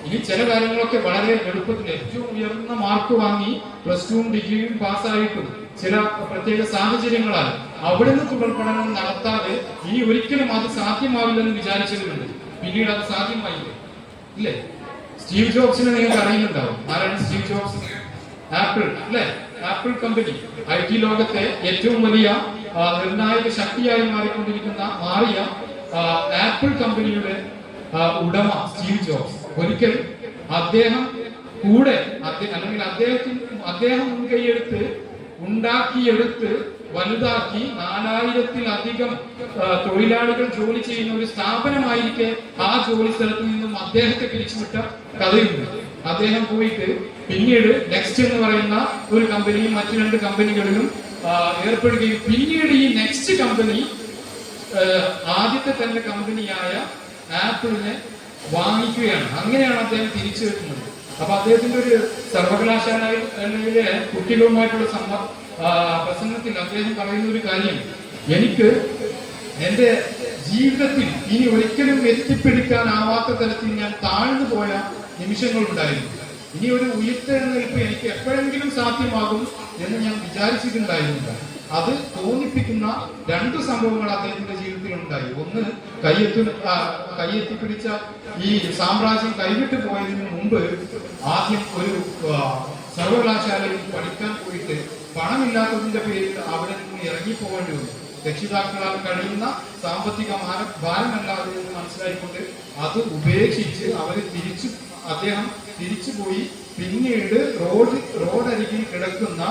ഇനി ചില കാര്യങ്ങളൊക്കെ വളരെ എളുപ്പത്തിൽ ഏറ്റവും ഉയർന്ന മാർക്ക് വാങ്ങി +2 ഡിഗ്രിയും പാസ്സായിട്ടും ചില പ്രത്യേക സാഹചര്യങ്ങളാൽ അവിടുന്ന് തുടർ പഠനം നടത്താതെ ഇനി ഒരിക്കലും അത് സാധ്യമാവില്ലെന്ന് വിചാരിച്ചവരുണ്ട്. പിന്നീട് അത് സാധ്യമായില്ലേ, ഇല്ലേ? സ്റ്റീവ് ജോബ്സിനെ നിങ്ങൾക്ക് അറിയുന്നുണ്ടാവും. ആരാണ് സ്റ്റീവ് ജോബ്സ്? ആപ്പിൾ, അല്ലെ? ആപ്പിൾ കമ്പനി IT ലോകത്തെ ഏറ്റവും വലിയ നിർണായക ശക്തിയായി മാറിയ ആപ്പിൾ കമ്പനിയുടെ ഉടമ സ്റ്റീവ് ജോബ്സ്. ഒരിക്കൽ അദ്ദേഹം അല്ലെങ്കിൽ അദ്ദേഹം മുൻകൈയെടുത്ത് ഉണ്ടാക്കിയെടുത്ത് വലുതാക്കി 4000-ത്തിലധികം തൊഴിലാളികൾ ജോലി ചെയ്യുന്ന ഒരു സ്ഥാപനമായിരിക്കെ ആ ജോലി സ്ഥലത്ത് നിന്നും അദ്ദേഹത്തെ പിരിച്ചുവിട്ട കഥയുണ്ട്. അദ്ദേഹം പോയിട്ട് പിന്നീട് നെക്സ്റ്റ് എന്ന് പറയുന്ന ഒരു കമ്പനിയും മറ്റു 2 കമ്പനികളിലും ഏർപ്പെടുകയും പിന്നീട് ഈ നെക്സ്റ്റ് കമ്പനി ആദ്യത്തെ തന്നെ കമ്പനിയായ ആപ്പിളിനെ വാങ്ങിക്കുകയാണ്. അങ്ങനെയാണ് അദ്ദേഹം തിരിച്ചു വെക്കുന്നത്. അപ്പൊ അദ്ദേഹത്തിന്റെ ഒരു സർവകലാശാലയിലെ കുട്ടികളുമായിട്ടുള്ള പ്രസംഗത്തിൽ അദ്ദേഹം പറയുന്ന ഒരു കാര്യം, എനിക്ക് എന്റെ ജീവിതത്തിൽ ഇനി ഒരിക്കലും എത്തിപ്പിടിക്കാനാവാത്ത തരത്തിൽ ഞാൻ താഴ്ന്നു പോയ നിമിഷങ്ങൾ ഉണ്ടായിരുന്നു. ഇനി ഒരു ഉയർത്തെഴുന്നേൽപ്പ് എനിക്ക് എപ്പോഴെങ്കിലും സാധ്യമാകും എന്ന് ഞാൻ വിചാരിച്ചിട്ടുണ്ടായിരുന്നില്ല. അത് തോന്നിപ്പിക്കുന്ന രണ്ട് സംഭവങ്ങൾ അദ്ദേഹത്തിന്റെ ജീവിതത്തിൽ ഉണ്ടായി. ഒന്ന്, കയ്യെത്തിപ്പിടിച്ച ഈ സാമ്രാജ്യം കൈവിട്ടു പോയതിനു മുമ്പ് ആദ്യം ഒരു സർവകലാശാലയിൽ പഠിക്കാൻ പോയിട്ട് പണമില്ലാത്തതിന്റെ പേരിൽ അവിടെ നിന്ന് ഇറങ്ങിപ്പോകേണ്ടി വന്നു. രക്ഷിതാക്കളാൽ കഴിയുന്ന സാമ്പത്തിക ഭാരമല്ലാതെ എന്ന് മനസ്സിലായിക്കൊണ്ട് അത് ഉപേക്ഷിച്ച് അദ്ദേഹം തിരിച്ചുപോയി. പിന്നീട് റോഡരികിൽ കിടക്കുന്ന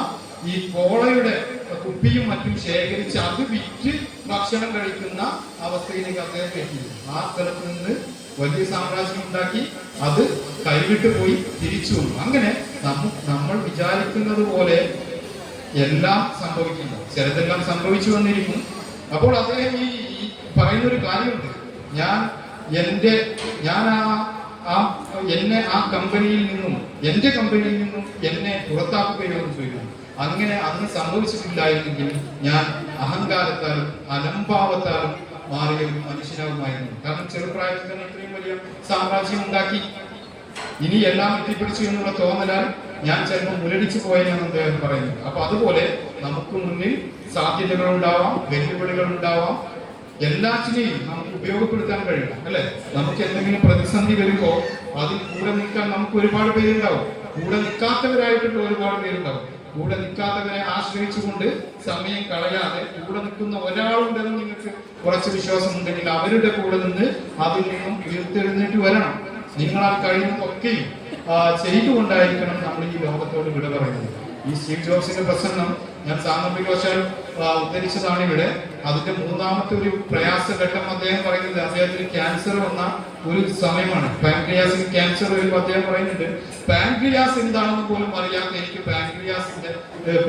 ഈ കോളയുടെ കുപ്പിയും മറ്റും ശേഖരിച്ച് അത് വിറ്റ് ഭക്ഷണം കഴിക്കുന്ന അവസ്ഥയിലേക്ക് അദ്ദേഹം എത്തി. ആ സ്ഥലത്ത് നിന്ന് വലിയ സാമ്രാജ്യം ഉണ്ടാക്കി, അത് കൈവിട്ടു പോയി, തിരിച്ചു വന്നു. അങ്ങനെ നമ്മൾ വിചാരിക്കുന്നത് പോലെ എല്ലാം സംഭവിക്കുന്നു, ചിലതെല്ലാം സംഭവിച്ചു വന്നിരിക്കും. അപ്പോൾ അദ്ദേഹം ഈ പറയുന്നൊരു കാര്യമുണ്ട്, എന്നെ ആ കമ്പനിയിൽ നിന്നും എന്നെ പുറത്താക്കുകയോ എന്ന് ചോദിക്കുന്നു. അങ്ങനെ അന്ന് സംഭവിച്ചിട്ടില്ലായിരുന്നെങ്കിൽ ഞാൻ അഹങ്കാരത്താലും അലംഭാവത്താലും മാറിയ ഒരു മനുഷ്യനാകുമായിരുന്നു. കാരണം ചെറുപ്രായത്തിൽ തന്നെ ഇത്രയും വലിയ സാമ്രാജ്യം ഉണ്ടാക്കി, ഇനി എല്ലാം എത്തിപ്പിടിച്ചു എന്നുള്ള തോന്നലാൽ ഞാൻ ചിലപ്പോൾ മുരടിച്ചു പോയെന്നാണ് അദ്ദേഹം പറയുന്നത്. അപ്പൊ അതുപോലെ നമുക്ക് മുന്നിൽ സാധ്യതകൾ ഉണ്ടാവാം, വെല്ലുവിളികൾ ഉണ്ടാവാം, എല്ലാറ്റിനെയും നമുക്ക് ഉപയോഗപ്പെടുത്താൻ കഴിയണം, അല്ലെ? നമുക്ക് എന്തെങ്കിലും പ്രതിസന്ധി വരുമ്പോ അതിൽ കൂടെ നിൽക്കാൻ നമുക്ക് ഒരുപാട് പേരുണ്ടാവും, കൂടെ നിൽക്കാത്തവരായിട്ടുള്ള ഒരുപാട് പേരുണ്ടാവും. കൂടെ നിൽക്കാത്തവരെ ആശ്രയിച്ചുകൊണ്ട് സമയം കളയാതെ കൂടെ നിൽക്കുന്ന ഒരാളുണ്ടെന്ന് നിങ്ങൾക്ക് കുറച്ച് വിശ്വാസം ഉണ്ടെങ്കിൽ അവരുടെ കൂടെ നിന്ന് അതിൽ നിന്നും ഉയർത്തെഴുന്നേറ്റ് വരണം. നിങ്ങളാൽ കഴിയുന്നതൊക്കെയും ചെയ്തുകൊണ്ടായിരിക്കണം നമ്മൾ ഈ ലോകത്തോട് വിട പറയുന്നത്. ഈ സ്റ്റീവ് ജോബ്സിന്റെ പ്രസംഗം ഞാൻ സാന്ദർഭികവശാൽ ഉദ്ധരിച്ചതാണ് ഇവിടെ. അതിന്റെ മൂന്നാമത്തെ ഒരു പ്രയാസഘട്ടം അദ്ദേഹം പറയുന്നത്, അദ്ദേഹത്തിന് ക്യാൻസർ വന്ന ഒരു സമയമാണ്. പാൻക്രിയാസിന് ക്യാൻസർ വരുമ്പോൾ അദ്ദേഹം പറയുന്നുണ്ട്, പാൻക്രിയാസ് എന്താണെന്ന് പോലും അറിയാത്ത എനിക്ക്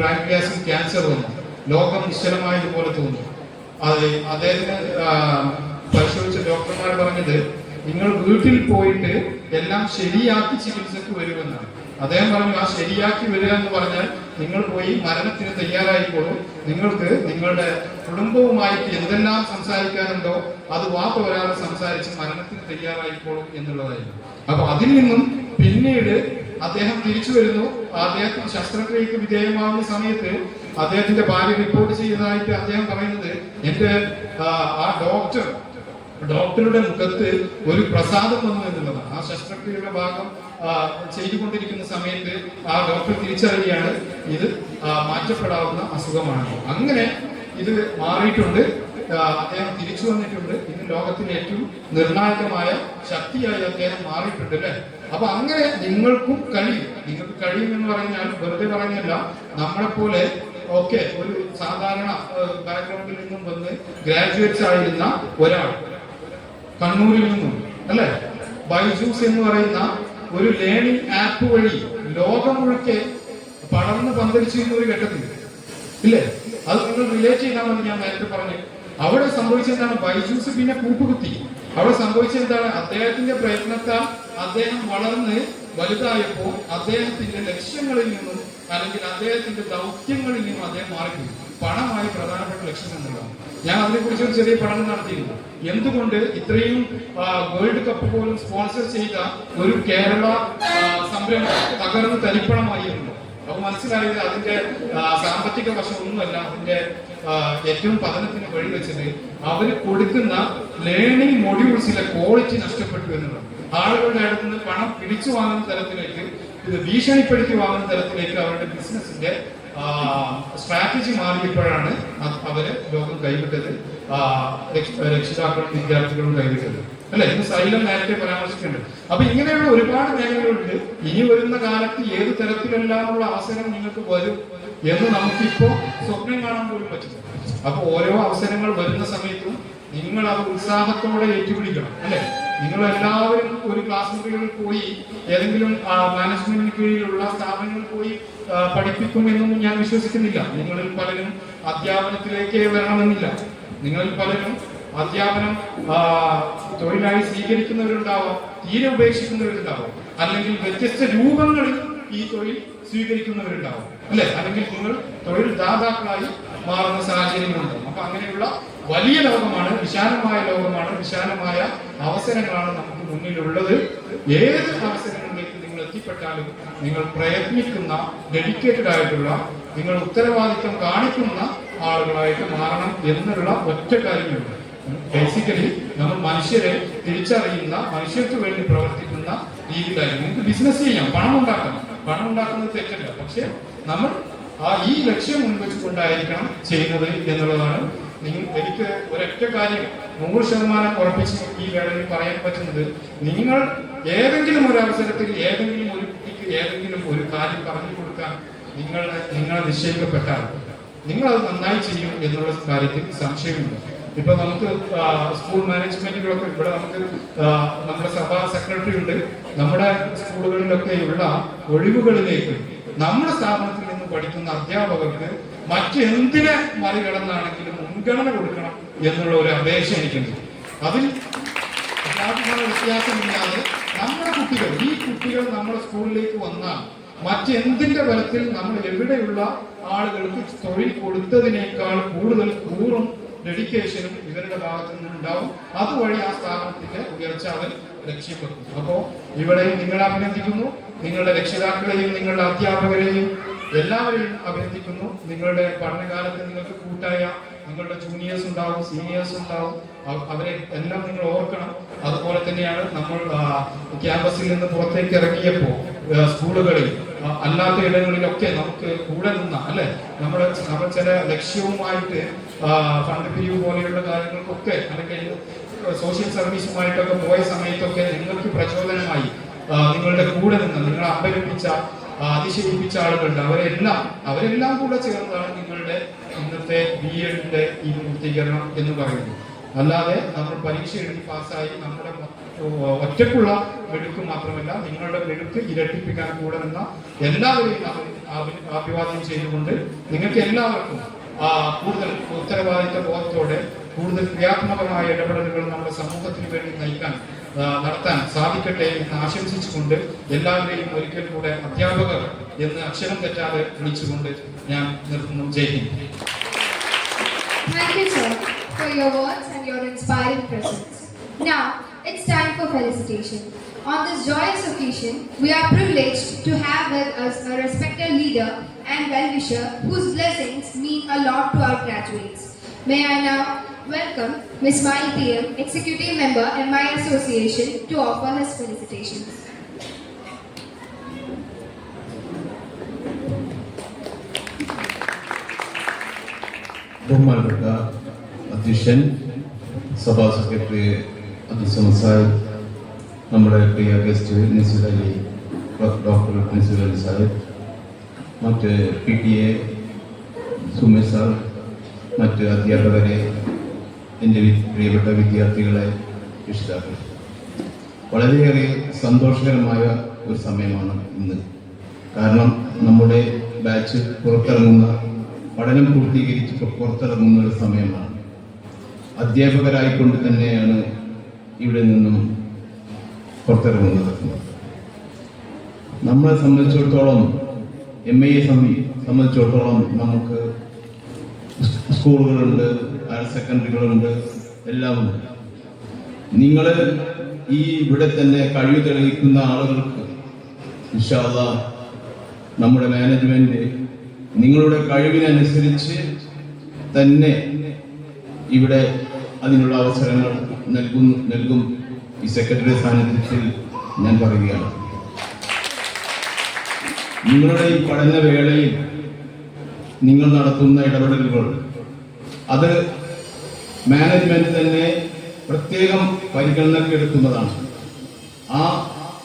പാൻക്രിയാസിന് ക്യാൻസർ വന്നു, ലോകം നിശ്ചലമായതുപോലെ തോന്നി. അദ്ദേഹത്തിന് പരിശോധിച്ച ഡോക്ടർമാർ പറഞ്ഞത്, നിങ്ങൾ വീട്ടിൽ പോയിട്ട് എല്ലാം ശരിയാക്കി ചികിത്സക്ക് വരുമെന്നാണ്. അദ്ദേഹം പറഞ്ഞു, ആ ശരിയാക്കി വരിക എന്ന് പറഞ്ഞാൽ നിങ്ങൾ പോയി മരണത്തിന് തയ്യാറായിക്കോളൂ, നിങ്ങൾക്ക് നിങ്ങളുടെ കുടുംബവുമായിട്ട് എന്തെല്ലാം സംസാരിക്കാനുണ്ടോ അത് വാത്തോരാതെ സംസാരിച്ച് മരണത്തിന് തയ്യാറായിക്കോളും എന്നുള്ളതായിരുന്നു. അപ്പൊ അതിൽ നിന്നും പിന്നീട് അദ്ദേഹം തിരിച്ചു വരുന്നു. അദ്ദേഹത്തിന് ശസ്ത്രക്രിയക്ക് വിധേയമാകുന്ന സമയത്ത് അദ്ദേഹത്തിന്റെ ഭാര്യ റിപ്പോർട്ട് ചെയ്തതായിട്ട് അദ്ദേഹം പറയുന്നത്, എന്റെ ആ ഡോക്ടറുടെ മുഖത്ത് ഒരു പ്രസാദം വന്നു എന്നുള്ളതാണ്. ആ ശസ്ത്രക്രിയയുടെ ഭാഗം ചെയ്തുകൊണ്ടിരിക്കുന്ന സമയത്ത് ആ ഡോക്ടർ തിരിച്ചറിയുകയാണ് ഇത് മാറ്റപ്പെടാവുന്ന അസുഖമാണ്. അങ്ങനെ ഇത് മാറിയിട്ടുണ്ട്, അദ്ദേഹം തിരിച്ചു വന്നിട്ടുണ്ട്. ഇന്ന് ലോകത്തിലെ ഏറ്റവും നിർണായകമായ ശക്തിയായി അദ്ദേഹം മാറിയിട്ടുണ്ട്, അല്ലെ? അപ്പൊ അങ്ങനെ നിങ്ങൾക്ക് കഴിയും എന്ന് പറഞ്ഞാൽ വെറുതെ പറഞ്ഞല്ല. നമ്മളെപ്പോലെ ഓക്കെ ഒരു സാധാരണ ബാക്ക്ഗ്രൗണ്ടിൽ നിന്നും വന്ന് ഗ്രാജുവേറ്റ്സ് ആയിരുന്ന ഒരാൾ കണ്ണൂരിൽ നിന്നും, അല്ലെ, ബൈജൂസ് എന്ന് പറയുന്ന ഒരു ലേണിംഗ് ആപ്പ് വഴി ലോകം മുഴുക്കെ പടർന്ന് പന്തലിച്ചിരുന്ന ഒരു ഘട്ടത്തിൽ, ഇല്ലേ? അത് നിങ്ങൾ റിലേറ്റ് ചെയ്താണെന്ന് ഞാൻ നേരത്തെ പറഞ്ഞു. അവിടെ സംഭവിച്ചെന്താണ്? ബൈജൂസ് പിന്നെ കൂട്ടുകുത്തി. അവിടെ സംഭവിച്ചെന്താണ്? അദ്ദേഹത്തിന്റെ പ്രയത്നത്താൽ അദ്ദേഹം വളർന്ന് വലുതായപ്പോൾ അദ്ദേഹത്തിന്റെ ലക്ഷ്യങ്ങളിൽ നിന്നും അല്ലെങ്കിൽ അദ്ദേഹത്തിന്റെ ദൗത്യങ്ങളിൽ നിന്നും അദ്ദേഹം മാറിപ്പോയി. പണമായി പ്രധാനപ്പെട്ട ലക്ഷ്യം എന്നുള്ളതാണ്. ഞാൻ അതിനെക്കുറിച്ച് ഒരു ചെറിയ പഠനം നടത്തിയിരുന്നു. എന്തുകൊണ്ട് ഇത്രയും വേൾഡ് കപ്പ് പോലും സ്പോൺസർ ചെയ്ത ഒരു കേരള സംരംഭം തകർന്ന് തരിപ്പണമായിരുന്നു. അപ്പൊ മനസ്സിലായത് അതിന്റെ സാമ്പത്തിക വശമൊന്നുമല്ല. അതിന്റെ ഏറ്റവും പതനത്തിന് വഴിവെച്ചത് അവർ കൊടുക്കുന്ന ലേണിംഗ് മൊഡ്യൂൾസിലെ ക്വാളിറ്റി നഷ്ടപ്പെട്ടു എന്നുള്ളത്. ആളുകളുടെ അടുത്ത് നിന്ന് പണം പിടിച്ചു വാങ്ങുന്ന തരത്തിലേക്ക്, ഇത് ഭീഷണിപ്പെടുത്തി വാങ്ങുന്ന തരത്തിലേക്ക് അവരുടെ ബിസിനസിന്റെ സ്ട്രാറ്റജി മാറിയപ്പോഴാണ് അവര് ലോകം കൈവിട്ടത്, രക്ഷിതാക്കളും വിദ്യാർത്ഥികളും കൈവിട്ടത്, അല്ലെ? ഇന്ന് സൈലം നേരത്തെ പരാമർശിക്കുന്നുണ്ട്. അപ്പൊ ഇങ്ങനെയുള്ള ഒരുപാട് മേഖലകളുണ്ട്. ഇനി വരുന്ന കാലത്ത് ഏത് തരത്തിലെല്ലാമുള്ള അവസരം നിങ്ങൾക്ക് വരും എന്ന് നമുക്കിപ്പോ സ്വപ്നം കാണാൻ പോലും പറ്റില്ല. അപ്പൊ ഓരോ അവസരങ്ങൾ വരുന്ന സമയത്തും നിങ്ങൾ അത് ഉത്സാഹത്തോടെ ഏറ്റുപിടിക്കണം, അല്ലെ? നിങ്ങൾ എല്ലാവരും ഒരു ക്ലാസ് മുറികളിൽ പോയി ഏതെങ്കിലും മാനേജ്മെന്റിന് കീഴിലുള്ള സ്ഥാപനങ്ങളിൽ പോയി പഠിപ്പിക്കുമെന്നൊന്നും ഞാൻ വിശ്വസിക്കുന്നില്ല. നിങ്ങളിൽ പലരും അധ്യാപനത്തിലേക്ക് വരണമെന്നില്ല. നിങ്ങളിൽ പലരും അധ്യാപനം തൊഴിലായി സ്വീകരിക്കുന്നവരുണ്ടാവാം, തീരെ ഉപേക്ഷിക്കുന്നവരുണ്ടാവും, അല്ലെങ്കിൽ വ്യത്യസ്ത രൂപങ്ങളിൽ ഈ തൊഴിൽ സ്വീകരിക്കുന്നവരുണ്ടാവും, അല്ലെ? അല്ലെങ്കിൽ നിങ്ങൾ തൊഴിൽ ദാതാക്കളായി മാറുന്ന സാഹചര്യങ്ങളുണ്ട്. അപ്പൊ അങ്ങനെയുള്ള വലിയ ലോകമാണ്, വിശാലമായ ലോകമാണ്, വിശാലമായ അവസരങ്ങളാണ് നമുക്ക് മുന്നിലുള്ളത്. ഏത് അവസരങ്ങളിലേക്ക് നിങ്ങൾ എത്തിപ്പെട്ടാലും നിങ്ങൾ പ്രയത്നിക്കുന്ന, ഡെഡിക്കേറ്റഡ് ആയിട്ടുള്ള, നിങ്ങൾ ഉത്തരവാദിത്വം കാണിക്കുന്ന ആളുകളായിട്ട് മാറണം എന്നുള്ള ഒറ്റ കാര്യമുണ്ട്. ബേസിക്കലി നമ്മൾ മനുഷ്യരെ തിരിച്ചറിയുന്ന, മനുഷ്യർക്ക് വേണ്ടി പ്രവർത്തിക്കുന്ന രീതിയിലായിരിക്കും. നിങ്ങൾക്ക് ബിസിനസ് ചെയ്യാം, പണം ഉണ്ടാക്കുന്നത് തെറ്റല്ല. പക്ഷെ നമ്മൾ ഈ ലക്ഷ്യം മുൻവെച്ചുകൊണ്ടായിരിക്കണം ചെയ്യുന്നത് എന്നുള്ളതാണ്. എനിക്ക് ഒരൊറ്റ കാര്യം 100% ഉറപ്പിച്ച് ഈ വേളയിൽ പറയാൻ പറ്റുന്നത്, നിങ്ങൾ ഏതെങ്കിലും ഒരു അവസരത്തിൽ ഏതെങ്കിലും ഒരു കുട്ടിക്ക് ഏതെങ്കിലും ഒരു കാര്യം പറഞ്ഞു കൊടുക്കാൻ നിങ്ങൾ നിശ്ചയിക്കപ്പെട്ടാൽ നിങ്ങൾ അത് നന്നായി ചെയ്യും എന്നുള്ള കാര്യത്തിൽ സംശയമില്ല. ഇപ്പൊ നമുക്ക് സ്കൂൾ മാനേജ്മെന്റുകളൊക്കെ ഇവിടെ നമുക്ക് നമ്മുടെ സഭാ സെക്രട്ടറി ഉണ്ട്. നമ്മുടെ സ്കൂളുകളിലൊക്കെയുള്ള ഒഴിവുകളിലേക്ക് നമ്മുടെ സ്ഥാപനത്തിൽ നിന്ന് പഠിക്കുന്ന അധ്യാപകർക്ക് മറ്റെന്തിനെ മറികടന്നാണെങ്കിലും മുൻഗണന കൊടുക്കണം എന്നുള്ള ഒരു അപേക്ഷ എനിക്കുണ്ട്. അതിൽ വ്യത്യാസമില്ലാതെ നമ്മുടെ കുട്ടികൾ, ഈ കുട്ടികൾ നമ്മുടെ സ്കൂളിലേക്ക് വന്നാൽ മറ്റെന്തിന്റെ ബലത്തിൽ നമ്മൾ എവിടെയുള്ള ആളുകൾക്ക് തൊഴിൽ കൊടുത്തതിനേക്കാൾ കൂടുതൽ കൂറും ഡെഡിക്കേഷനും ഇവരുടെ ഭാഗത്തു നിന്നുണ്ടാവും. അതുവഴി ആ സ്ഥാപനത്തിന്റെ ഉയർച്ച അവർ ലക്ഷ്യപ്പെടുത്തും. അപ്പോ ഇവിടെയും നിങ്ങളെ അഭിനന്ദിക്കുന്നു, നിങ്ങളുടെ രക്ഷിതാക്കളെയും നിങ്ങളുടെ അധ്യാപകരെയും എല്ലാവരെയും അഭിനന്ദിക്കുന്നു. നിങ്ങളുടെ പഠനകാലത്ത് നിങ്ങൾക്ക് കൂട്ടായ നിങ്ങളുടെ ജൂനിയേഴ്സ് ഉണ്ടാവും, സീനിയേഴ്സ് ഉണ്ടാവും, അവരെ എല്ലാം നിങ്ങൾ ഓർക്കണം. അതുപോലെ തന്നെയാണ് നമ്മൾ ക്യാമ്പസിൽ നിന്ന് പുറത്തേക്ക് ഇറങ്ങിയപ്പോൾ സ്കൂളുകളിൽ അല്ലാത്ത ഇടങ്ങളിലൊക്കെ നമുക്ക് കൂടെ നിന്ന അല്ലെ, നമ്മൾ ചില ലക്ഷ്യവുമായിട്ട് ഫണ്ട് പിരിവ് പോലെയുള്ള കാര്യങ്ങൾക്കൊക്കെ അല്ലെങ്കിൽ സോഷ്യൽ സർവീസുമായിട്ടൊക്കെ പോയ സമയത്തൊക്കെ നിങ്ങൾക്ക് പ്രചോദനമായി നിങ്ങളുടെ കൂടെ നിന്ന് നിങ്ങളെ അമ്പരപ്പിച്ച അതിശയിപ്പിച്ച ആളുകളുണ്ട്. അവരെല്ലാം കൂടെ ചേർന്നാണ് നിങ്ങളുടെ ഇന്നത്തെ BEdന്റെ ഈ പൂർത്തീകരണം എന്ന് പറയുന്നത്. അല്ലാതെ നമ്മൾ പരീക്ഷ എഴുതി പാസ്സായി നമ്മുടെ ഒറ്റക്കുള്ള മെടുക്ക് മാത്രമല്ല, നിങ്ങളുടെ മെടുക്ക് ഇരട്ടിപ്പിക്കാൻ കൂടെ നിന്ന എല്ലാവരെയും അഭിവാദ്യം ചെയ്തുകൊണ്ട് നിങ്ങൾക്ക് എല്ലാവർക്കും കൂടുതൽ ഉത്തരവാദിത്ത ബോധത്തോടെ കൂടുതൽ ക്രിയാത്മകമായ ഇടപെടലുകൾ നമ്മുടെ സമൂഹത്തിന് വേണ്ടി നടത്താൻ സാധിക്കട്ടെ എന്ന് ആശംസിച്ചുകൊണ്ട് എല്ലാവരെയും ഒരിക്കൽ കൂടെ അധ്യാപകർ എന്ന് അക്ഷരം തെറ്റാതെ വിളിച്ചുകൊണ്ട് ഞാൻ നിർത്തുന്നു. ജയ് Hind. Thank you, sir, for your words and your inspiring presence. Now, it's time for felicitation. On this joyous occasion, we are privileged to have with us a respected leader and well-wisher whose blessings mean a lot to our graduates. May I now welcome Ms. Smile PM, Executive Member, MI Association, to offer his felicitations. ബഹുമാനപ്പെട്ട അധ്യക്ഷൻ, സഭാ secretary Abdul Sahib, നമ്മുടെ പ്രിയ guest Naseer Ali, doctor Naseer Ali Sahib, മറ്റ് PTA Sumesh sir, മറ്റ് അധ്യാപകരെ, എൻ്റെ പ്രിയപ്പെട്ട വിദ്യാർത്ഥികളെ, രക്ഷിതാക്കൾ, വളരെയേറെ സന്തോഷകരമായ ഒരു സമയമാണ് ഇന്ന്. കാരണം നമ്മുടെ ബാച്ച് പഠനം പൂർത്തീകരിച്ച് പുറത്തിറങ്ങുന്ന ഒരു സമയമാണ്. അധ്യാപകരായിക്കൊണ്ട് തന്നെയാണ് ഇവിടെ നിന്നും പുറത്തിറങ്ങുന്നത്. നമ്മളെ സംബന്ധിച്ചിടത്തോളം, MI സംബന്ധിച്ചിടത്തോളം നമുക്ക് സ്കൂളുകളുണ്ട്, ഹയർ സെക്കൻഡറികളുണ്ട്, എല്ലാം ഉണ്ട്. നിങ്ങൾ ഇവിടെ തന്നെ കഴിവ് തെളിയിക്കുന്ന ആളുകൾക്ക് ഇൻഷാ അല്ലാഹ് നമ്മുടെ മാനേജ്മെന്റ് നിങ്ങളുടെ കഴിവിനനുസരിച്ച് തന്നെ ഇവിടെ അതിനുള്ള അവസരങ്ങൾ നൽകും. ഈ സെക്രട്ടറി സാന്നിധ്യത്തിൽ ഞാൻ പറയുകയാണ്. നിങ്ങളുടെ ഈ പഠന വേളയിൽ നിങ്ങൾ നടത്തുന്ന ഇടപെടലുകൾ അത് മാനേജ്മെന്റ് തന്നെ പ്രത്യേകം പരിഗണനയ്ക്ക് എടുക്കുന്നതാണ്. ആ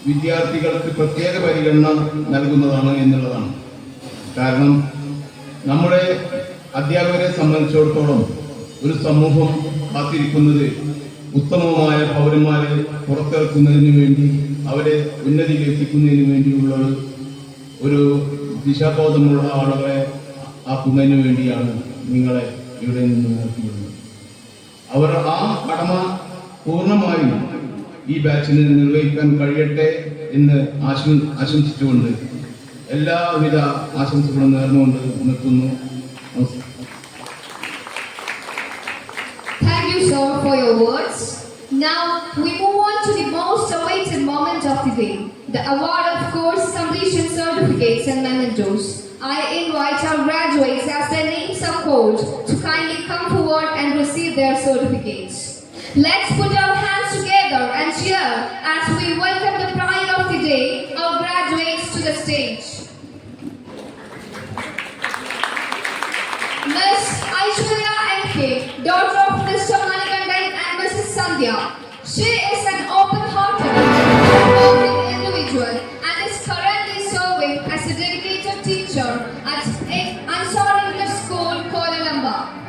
വിദ്യാർത്ഥികൾക്ക് പ്രത്യേക പരിഗണന നൽകുന്നതാണ് എന്നുള്ളതാണ്. കാരണം നമ്മുടെ അധ്യാപകരെ സംബന്ധിച്ചിടത്തോളം ഒരു സമൂഹം കാത്തിരിക്കുന്നത് ഉത്തമമായ പൗരന്മാരെ പുറത്തിറക്കുന്നതിന് വേണ്ടി, അവരെ ഉന്നതിയിൽ എത്തിക്കുന്നതിന് വേണ്ടിയുള്ള ഒരു ദിശാബോധമുള്ള ആളുകളെ ആക്കുന്നതിന് വേണ്ടിയാണ് നിങ്ങളെ ഇവിടെ നിന്ന് നിർത്തിവിടുന്നത്. അവർ ആ കടമ പൂർണ്ണമായും ഈ ബാച്ചിന് നിർവഹിക്കാൻ കഴിയട്ടെ എന്ന് ആശംസിച്ചുകൊണ്ട് എല്ലാവിധ ആശംസകളും നേർന്നുകൊണ്ട് നിർത്തുന്നു. Thank you, sir, for your words. Now we move on to the most awaited moment of the day, the award of course completion certificate. certificates and mementos, I invite our graduates as their names are called to kindly come forward and receive their certificates. Let's put our hands together and cheer as we welcome the pride of the day, our graduates, to the stage. Miss Aishwarya M.K., daughter of Mr. Manikandan and Mrs. Sandhya. She is an open-hearted, open individual and is currently serving as a dedicated teacher at Ansar English School, Kuala Lumpur.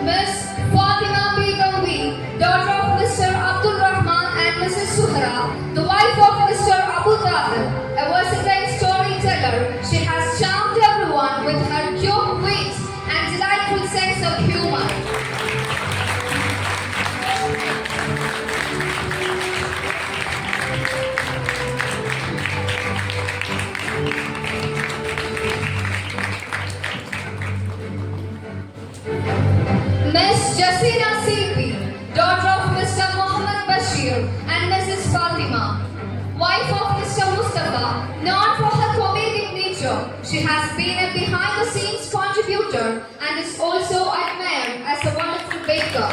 Miss Fatima Begum V, daughter of Mr. Abdul Rahman and Mrs. Suhra, the wife of Mr. Abu Tahir, a versatile storyteller. She has charmed everyone with her cute wit and delightful sense of humor. Miss Jasina Silvi, daughter of Mr. Muhammad Bashir and Mrs. Fatima, wife of Mr. Mustafa, known for her comedic nature. She has been a behind-the-scenes contributor and is also admired as a wonderful baker.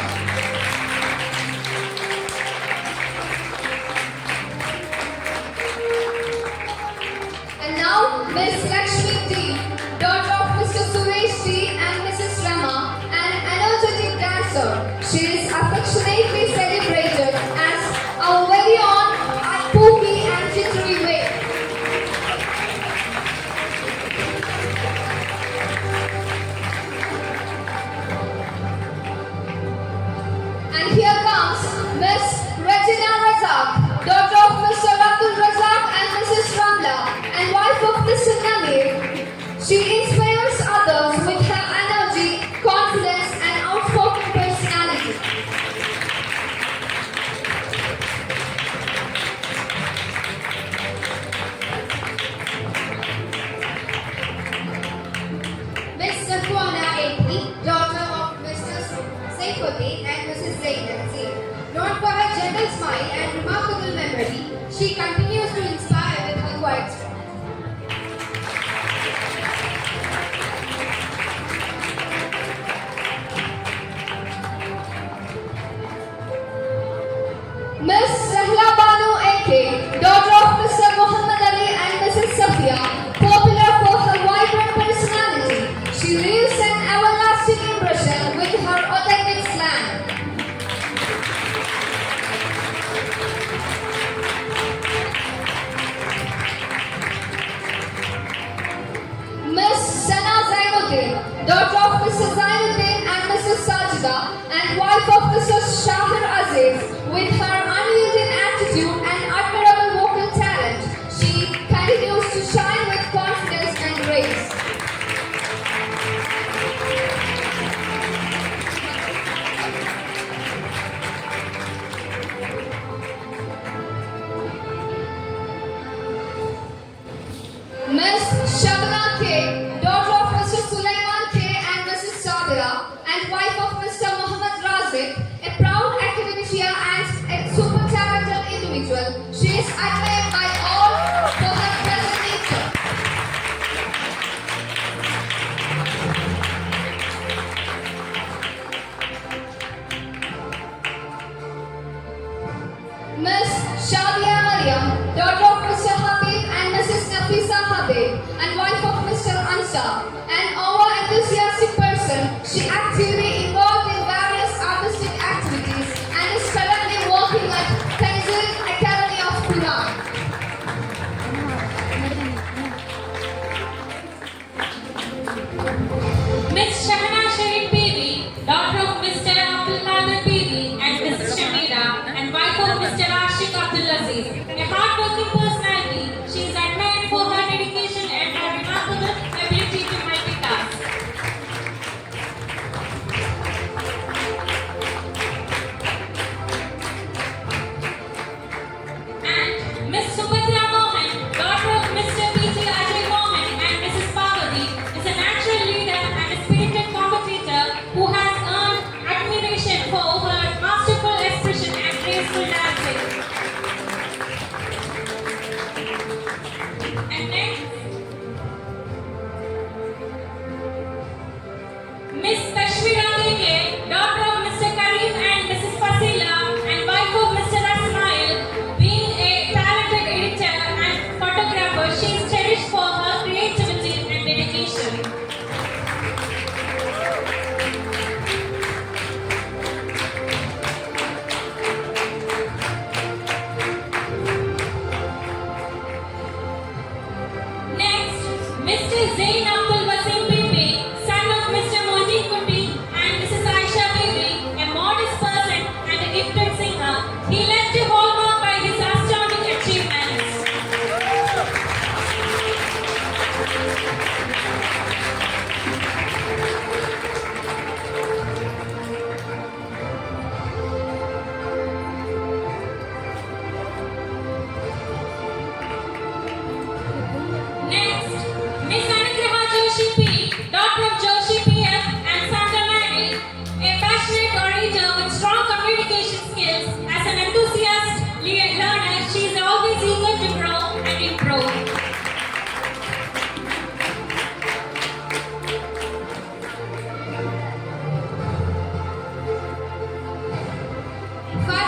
And now, Miss Lakshmi T, daughter of Mr. Suresh T and Mrs. Rama, an energetic dancer. She is affectionately celebrated as our very own Pookie and Jittery Way. And here comes Miss Regina Razak, daughter of Mr. Abdul Razak and Mrs. Ramla, and wife of Mr. Namir. She inspires others with her energy, confidence, and outspoken personality. Miss Safwana A.P., daughter of Mr. Saifuddin and Mrs. Zainab Zain. Known for her gentle smile and remarkable memory, she continues to inspire with her quiet strength. Miss Sahla Banu A.K., daughter of Mr. Muhammad Ali and Mrs. Safia, popular for her vibrant personality. She leaves an everlasting impression with her authentic slang. Miss Sana Zainuddin, daughter of Mr. Zainuddin and Mrs. Sajida, and wife of Mr. Shahir Aziz, with her unyielding attitude and admirable vocal talent, she continues to shine with confidence and grace. Miss Shabana K, daughter of Mr. Sulaiman K and Mrs. Sabira, and wife of Mr. Muhammad Razik, a proud academician and a super talented individual. She is admired by all for her present nature. Miss Shadia Mariam, daughter of Mr. Habib and Mrs. Nafisa Habib, and wife of Mr. Ansar, an over-enthusiastic person, she actively involved in various artistic activities and is currently working at Tenzil Academy of Quran. Miss Shahana Sharif Bibi, daughter of Mr. Abdul Qadir Bibi and Mrs. Shamira,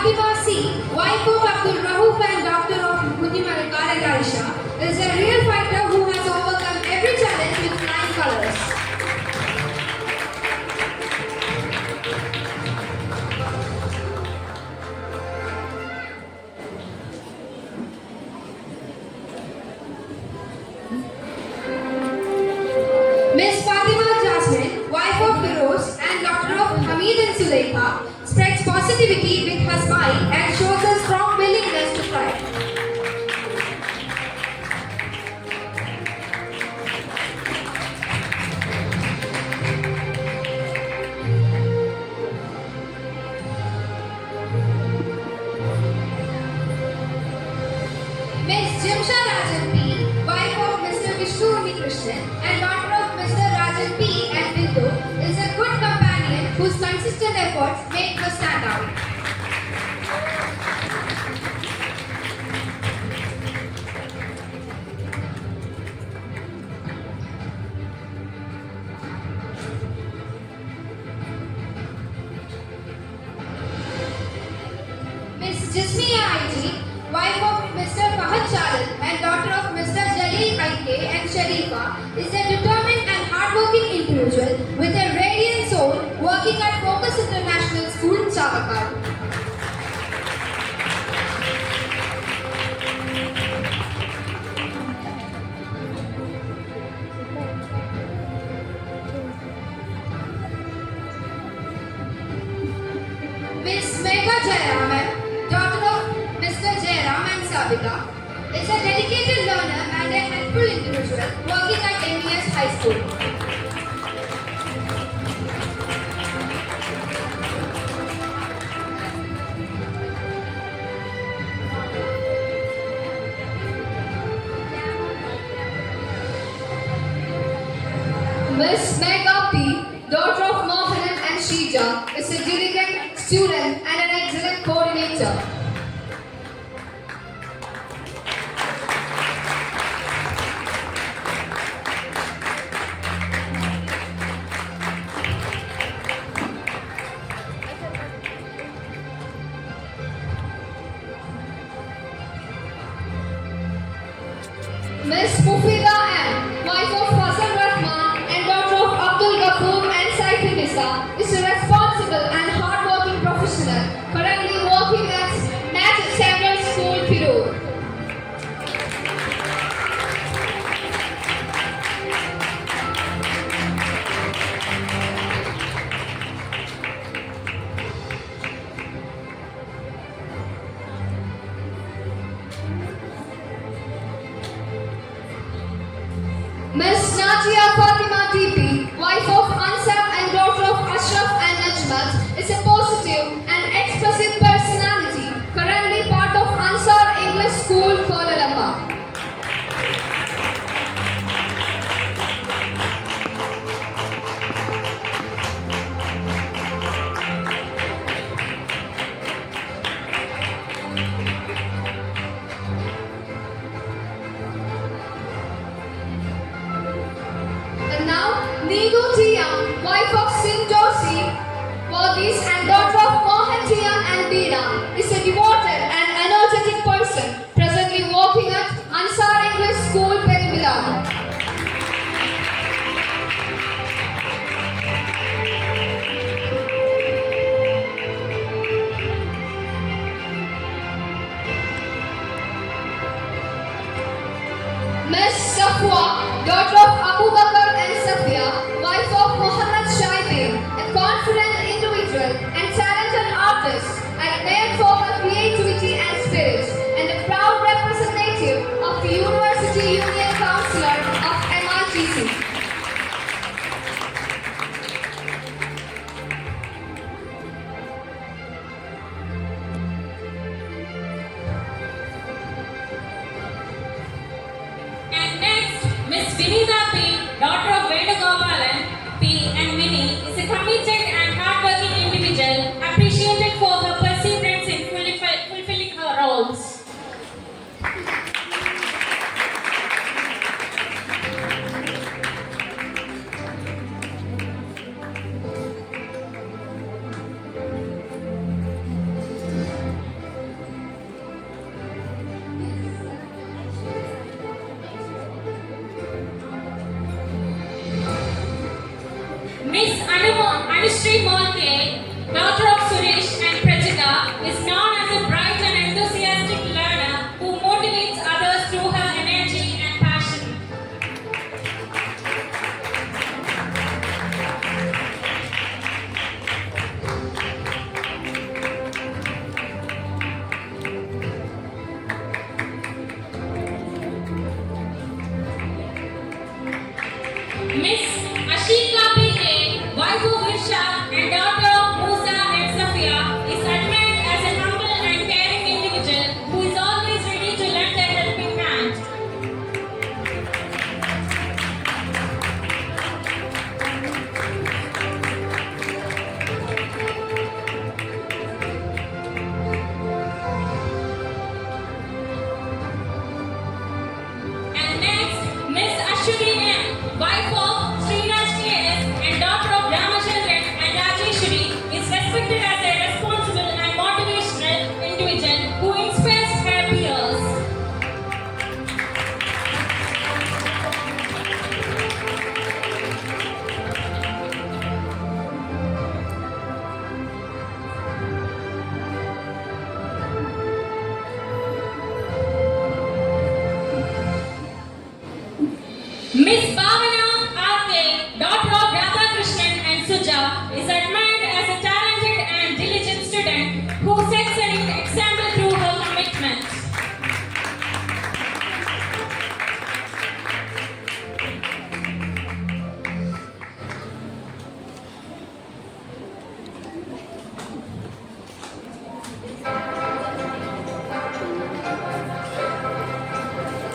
Fatima C., wife of Abdul Rauf and doctor of Munimal Khaled Aisha, is a real fighter who has overcome every challenge with flying colors. Miss Fatima Jasmine, wife of Firoz and daughter of Hamid and Zuleika, spreads positivity with her smile and shows a strong willingness to try. Miss Jimsha Rajan P., wife of Mr. Vishnu Krishnan and daughter of Mr. Rajan P. and Bindu, is a good companion whose consistent efforts make her stand out. Miss Jismiya IG, wife of Mr. Fahad Chalan and daughter of Mr. Jalil Aike and Sharifa, is a determined and hardworking individual with a radiant soul working at Focus International School in Chavakar. Miss Megha Jayaraman, daughter of Mr. Jayaram and Sabita, is a dedicated learner and a helpful individual working at MES High School. Miss Megha P., daughter of Mohan and Shija, is a diligent student and an excellent coordinator. Miss Mufida M., wife of Hassan Rahman and daughter of Abdul Ghafoor and Saiful is a responsible and hardworking professional currently working at Nat Central School, Pirur. Miss Nadia Fatima TP, wife of Ansar and daughter of Ashraf and Najmat, is a positive and expressive personality, currently part of Ansar English School, Kuala Lumpur. And now, Needu Tiam, wife of Singh Joshi, Wadis and daughter of Mohan Tiam and Beena, is a devoted and energetic person, presently working at Ansar English School, Peruvilam. Miss Safwa, daughter of Abu Bakr and Safia, wife of Muhammad Shaibin, a confident individual and talented artist, admired for her creativity and spirit, and a proud representative of the University Union Councillor of MITC. And next, Miss Vinitha P., daughter of Venugopalan P. and Minnie, is a committed and hardworking individual appreciated for her perseverance in fulfilling her roles.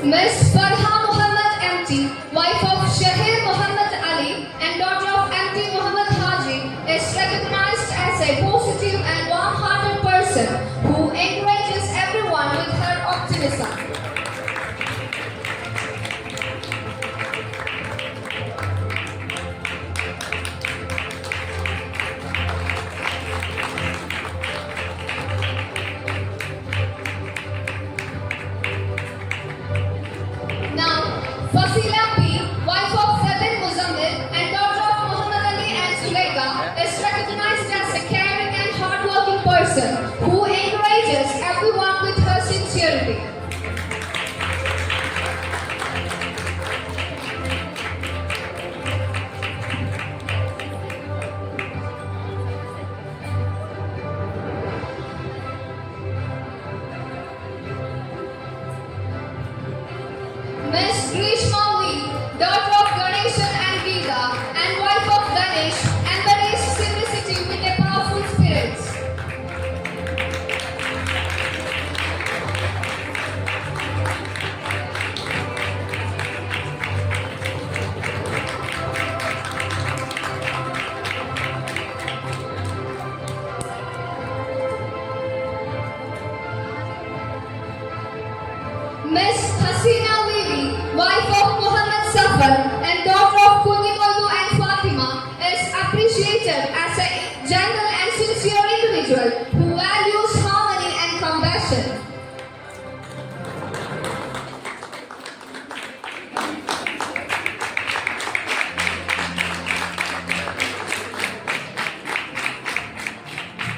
Miss Farha Muhammad MT, wife of Shahir Muhammad Ali and daughter of MT Muhammad Haji, is recognized as a positive and warm-hearted person who encourages everyone with her optimism. Now, Fasila P, wife of Fadil Muzammil and daughter of Muhammad Ali and Zuleika, is recognized as a caring and hardworking person who encourages everyone with her sincerity. Miss Grishma V, daughter of Ganeshan and Geeta and wife of Ganesh, embodies simplicity with a powerful spirit. Miss Hasina Vivi, wife of Muhammad Safar and daughter of Kunimolu and Fatima, is appreciated as a gentle and sincere individual who values harmony and compassion.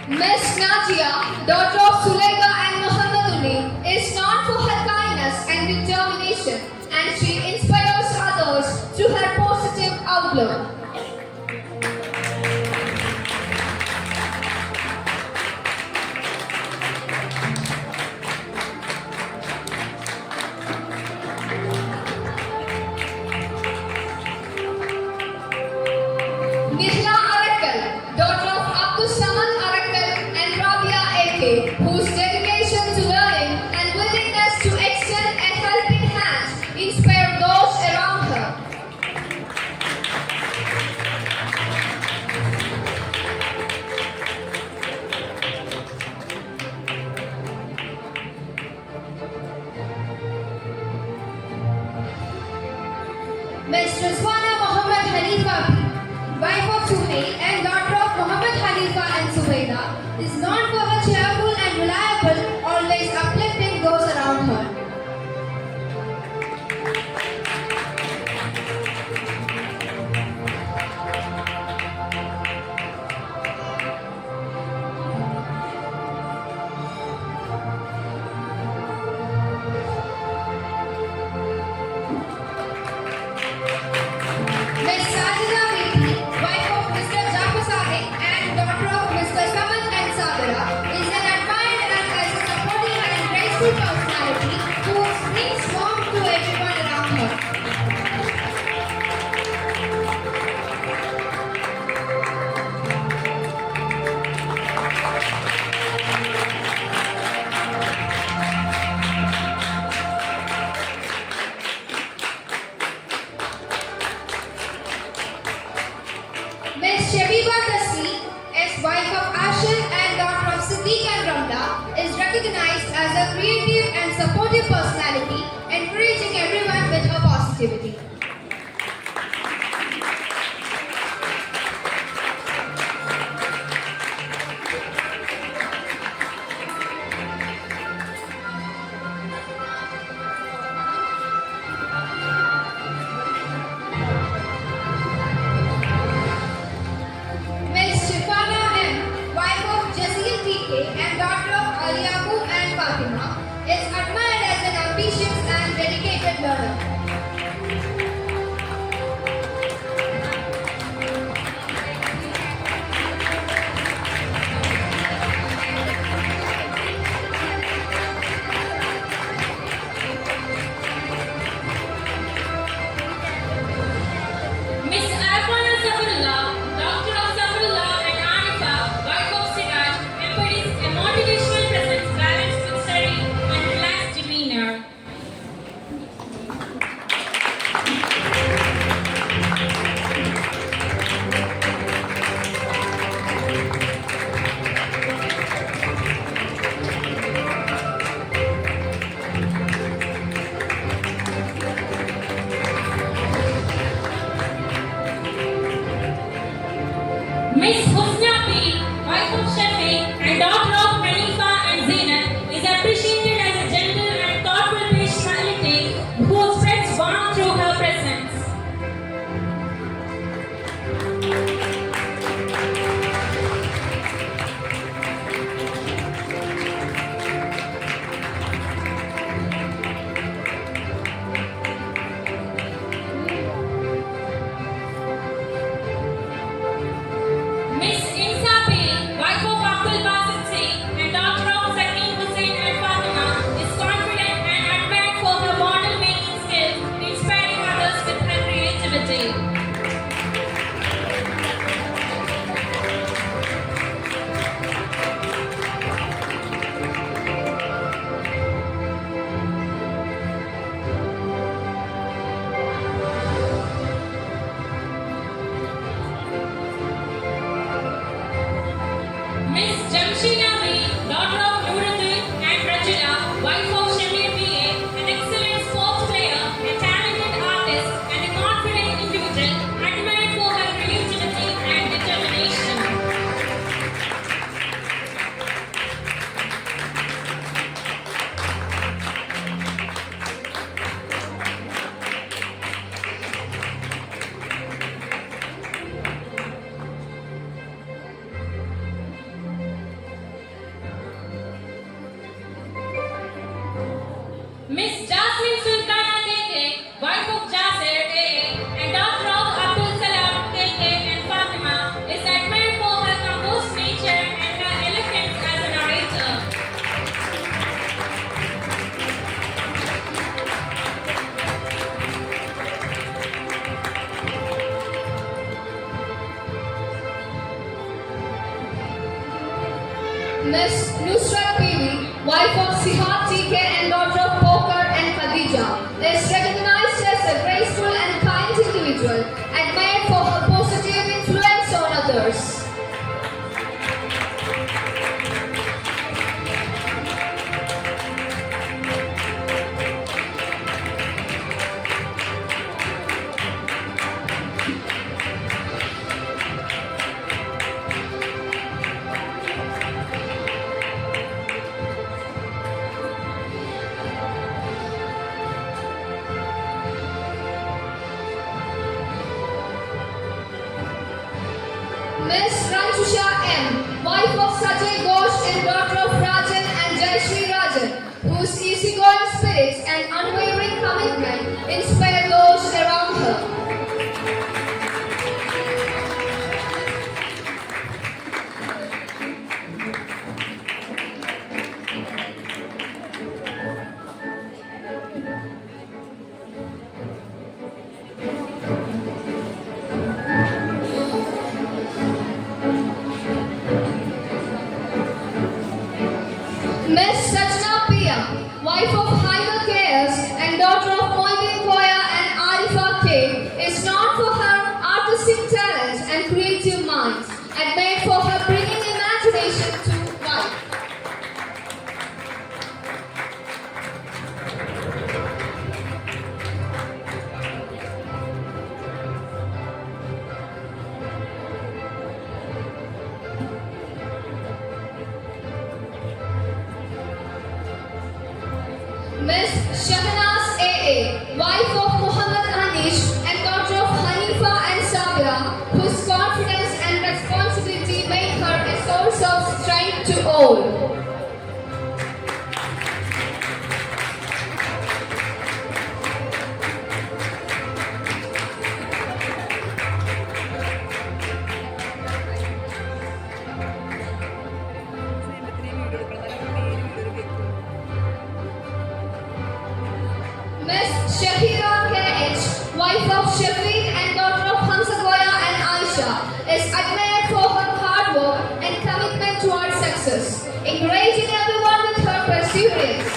Miss Nadia, daughter of Sulaika and Muhammad Uli, is known for her kindness and determination, and she inspires others through her positive outlook. Nihla Arakal, daughter of Abdul Samad Arakal and Rabia AK, whose dedication to learning and willingness to extend a helping hand inspire those around her. Miss Rizwana Muhammad Hanifa P, wife of Suhail and daughter of Muhammad Hanifa and Suhaila, is known for her cheerful and reliable, always uplifting those around her. Miss Sajida Vithi, wife of Mr. Jafar Sadiq and daughter of Mr. Samad and Sabira, is an admired and as a supportive and graceful personality who brings warmth to everyone around her. Miss Shabiba Tassi, as wife of Ashil and daughter of Siddiq and Ramda, is recognized as a creative and supportive personality, encouraging everyone with her positivity. Miss Shifana M, wife of Jasil TK and daughter of Aliabu and Fatima, is admired as an ambitious and dedicated learner. Miss Arfana Safrullah, daughter of Safrullah and Arifa, wife of Siraj, embodies a motivational presence balanced with serene and relaxed demeanor. Miss Jasmine Sultana KK, wife of Jasir AA, and daughter of Abdul Salam KK and Fatima, is admired for her composed nature and her eloquence as a narrator. Miss Nusrat PV, wife of Sihat TK and daughter of Poker and Khadija, is recognized as a graceful and kind individual, admired for her positive influence on others. Miss Ranjusha M, wife of Sajay Ghosh and daughter of Rajan and Jayashree Rajan, whose easygoing spirits and unwavering commitment inspire those around her. Miss Sajna Pia, wife of Haider KS and daughter of Moidin Koya and Arifa K, is known for her artistic talents and creative minds, admired for her bringing imagination to life. Miss Shahnaz AA, wife of Muhammad Anish and daughter of Hanifa and Sabira, whose confidence and responsibility make her a source of strength to all. Miss Shahira KH, wife of Shafiq and daughter of Hamza Goya and Aisha, is admired for her hard work and commitment towards success, encouraging everyone with her perseverance.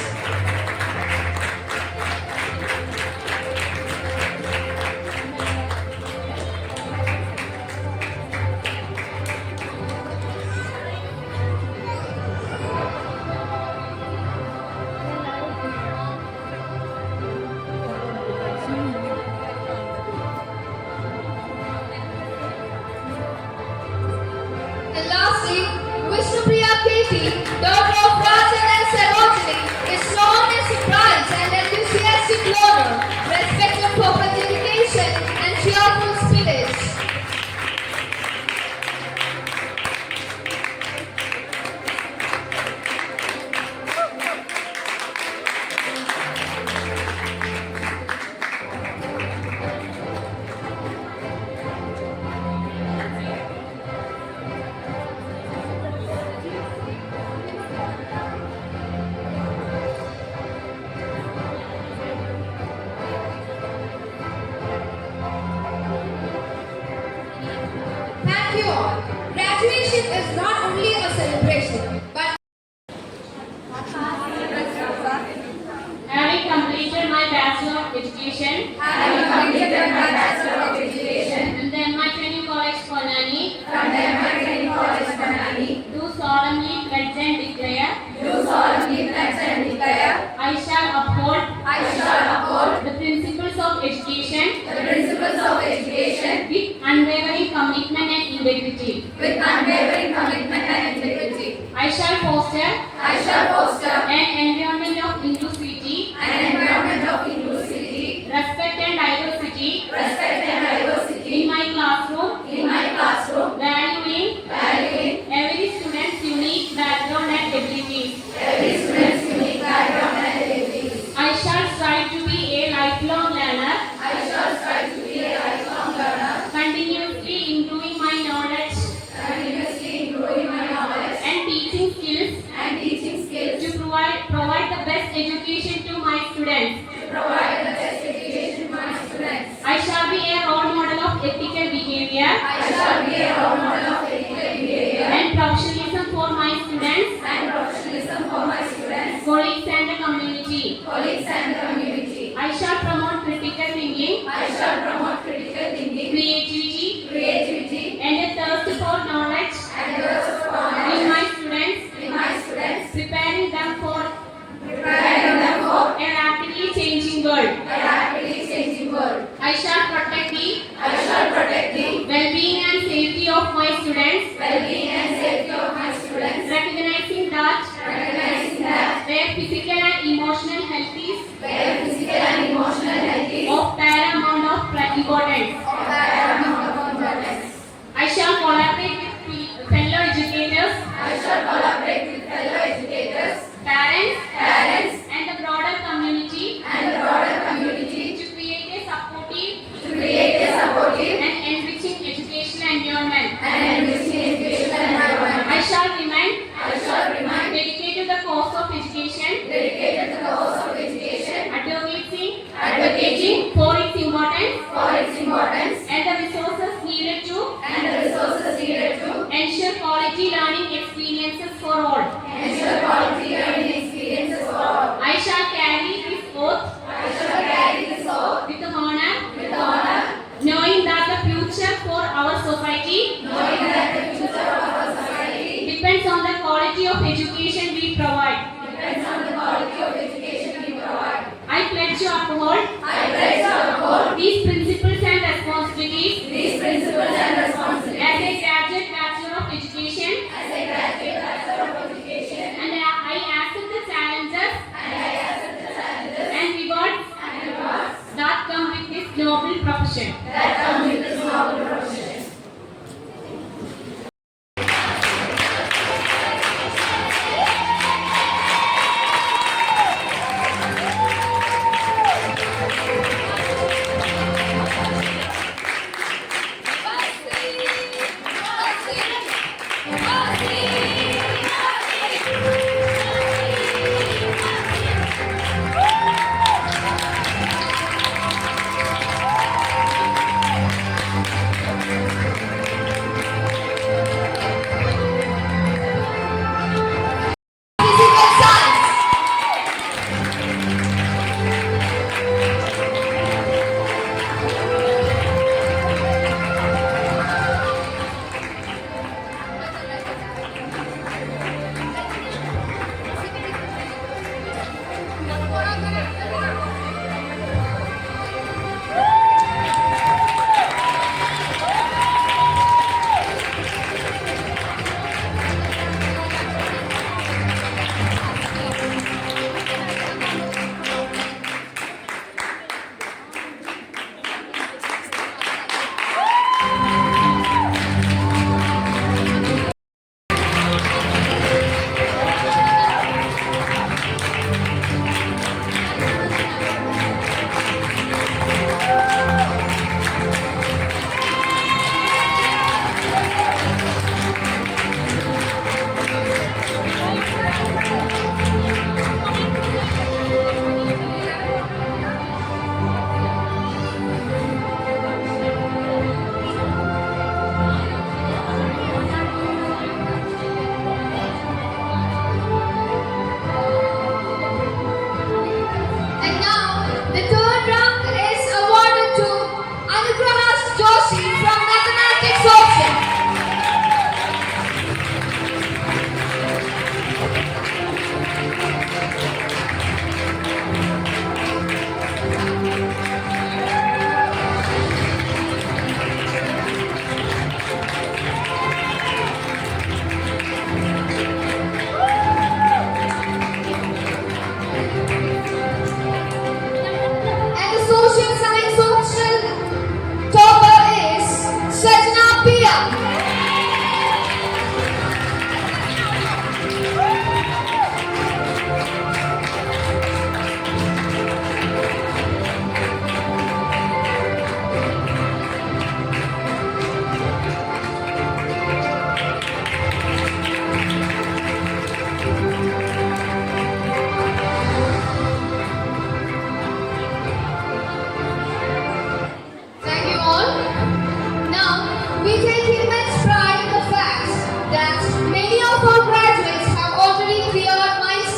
And lastly, Vishnupriya KT, daughter of Rajan and Sarojini, is known as a bright and enthusiastic learner, respected for her dedication and cheerful spirits. Thank you all. Graduation is not only a celebration, but Having completed my Bachelor of Education in the MI Training College Kolani, do solemnly pledge and declare I shall uphold the principles of education with unwavering commitment and integrity. I shall foster an environment of inclusivity, respect and diversity in my classroom, valuing every student's unique background and abilities. I shall I shall be a role model of ethical behavior and professionalism for my students, colleagues and the community. I shall promote critical thinking, creativity, and a thirst for knowledge in my students, preparing them for a rapidly changing world. I shall protect the well-being and safety of my students, recognizing that their physical and emotional health is of paramount of importance. I shall collaborate with fellow educators, parents, and the broader community to create a supportive and enriching educational environment. I shall remain dedicated to the cause of education, advocating for its importance and the resources needed to ensure quality learning experiences for all. I shall carry this oath with honor, knowing that the future for our society depends on the quality of education we provide. I pledge to uphold these principles and responsibilities as a graduate Bachelor of Education, and I accept the challenges and rewards that come with this noble profession.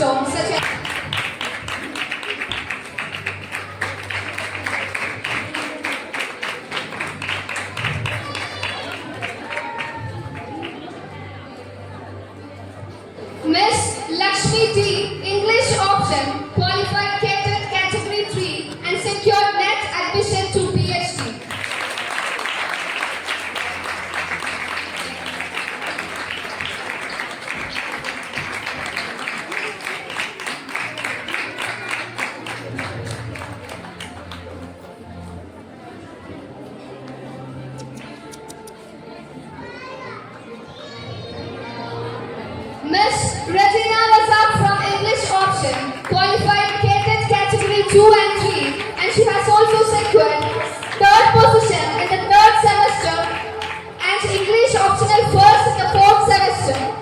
milestones such as Miss Lakshmi T, English option, qualified cadet category 3 and secured net admission to PhD. Miss Regina Razak from English option, qualified cadet category 2 and 3 and she has also secured third position in the third semester and English optional first in the fourth semester.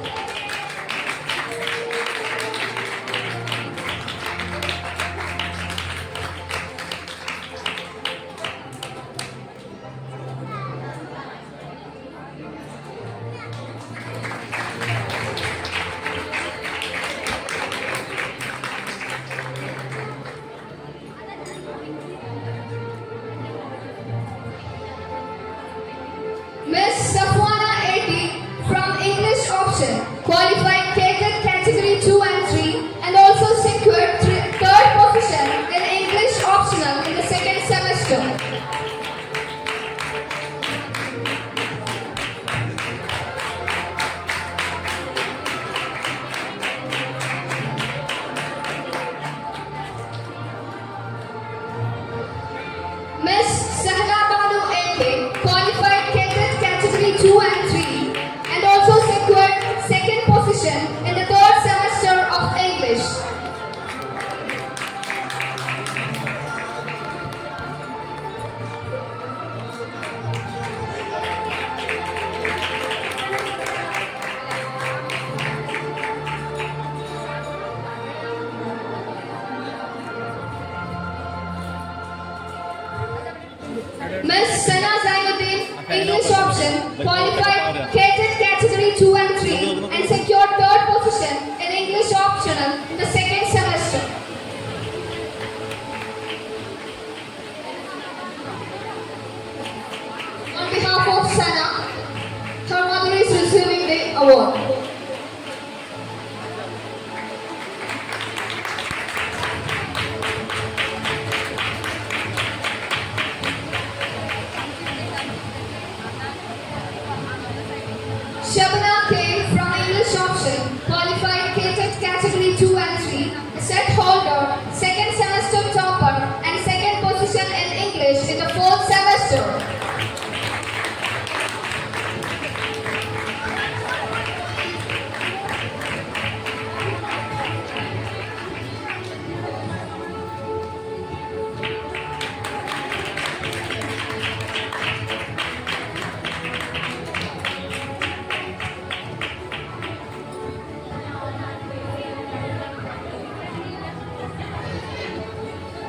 Miss Safwana A.T. from English option, qualified cadet category 2 and 3 and also secured third position in English optional in the second semester. Miss Sahla Banu A.K. qualified cadet category 2 and 3 and also secured second position in the third semester of English. Miss Sana Zainuddin, English option, qualified cadet category 2 and 3 and secured third position in English optional in the second semester. On behalf of Sana, her mother is receiving the award. Shabana K from English option, qualified cadet category 2 and 3, set holder, second semester topper and second position in English in the fourth semester.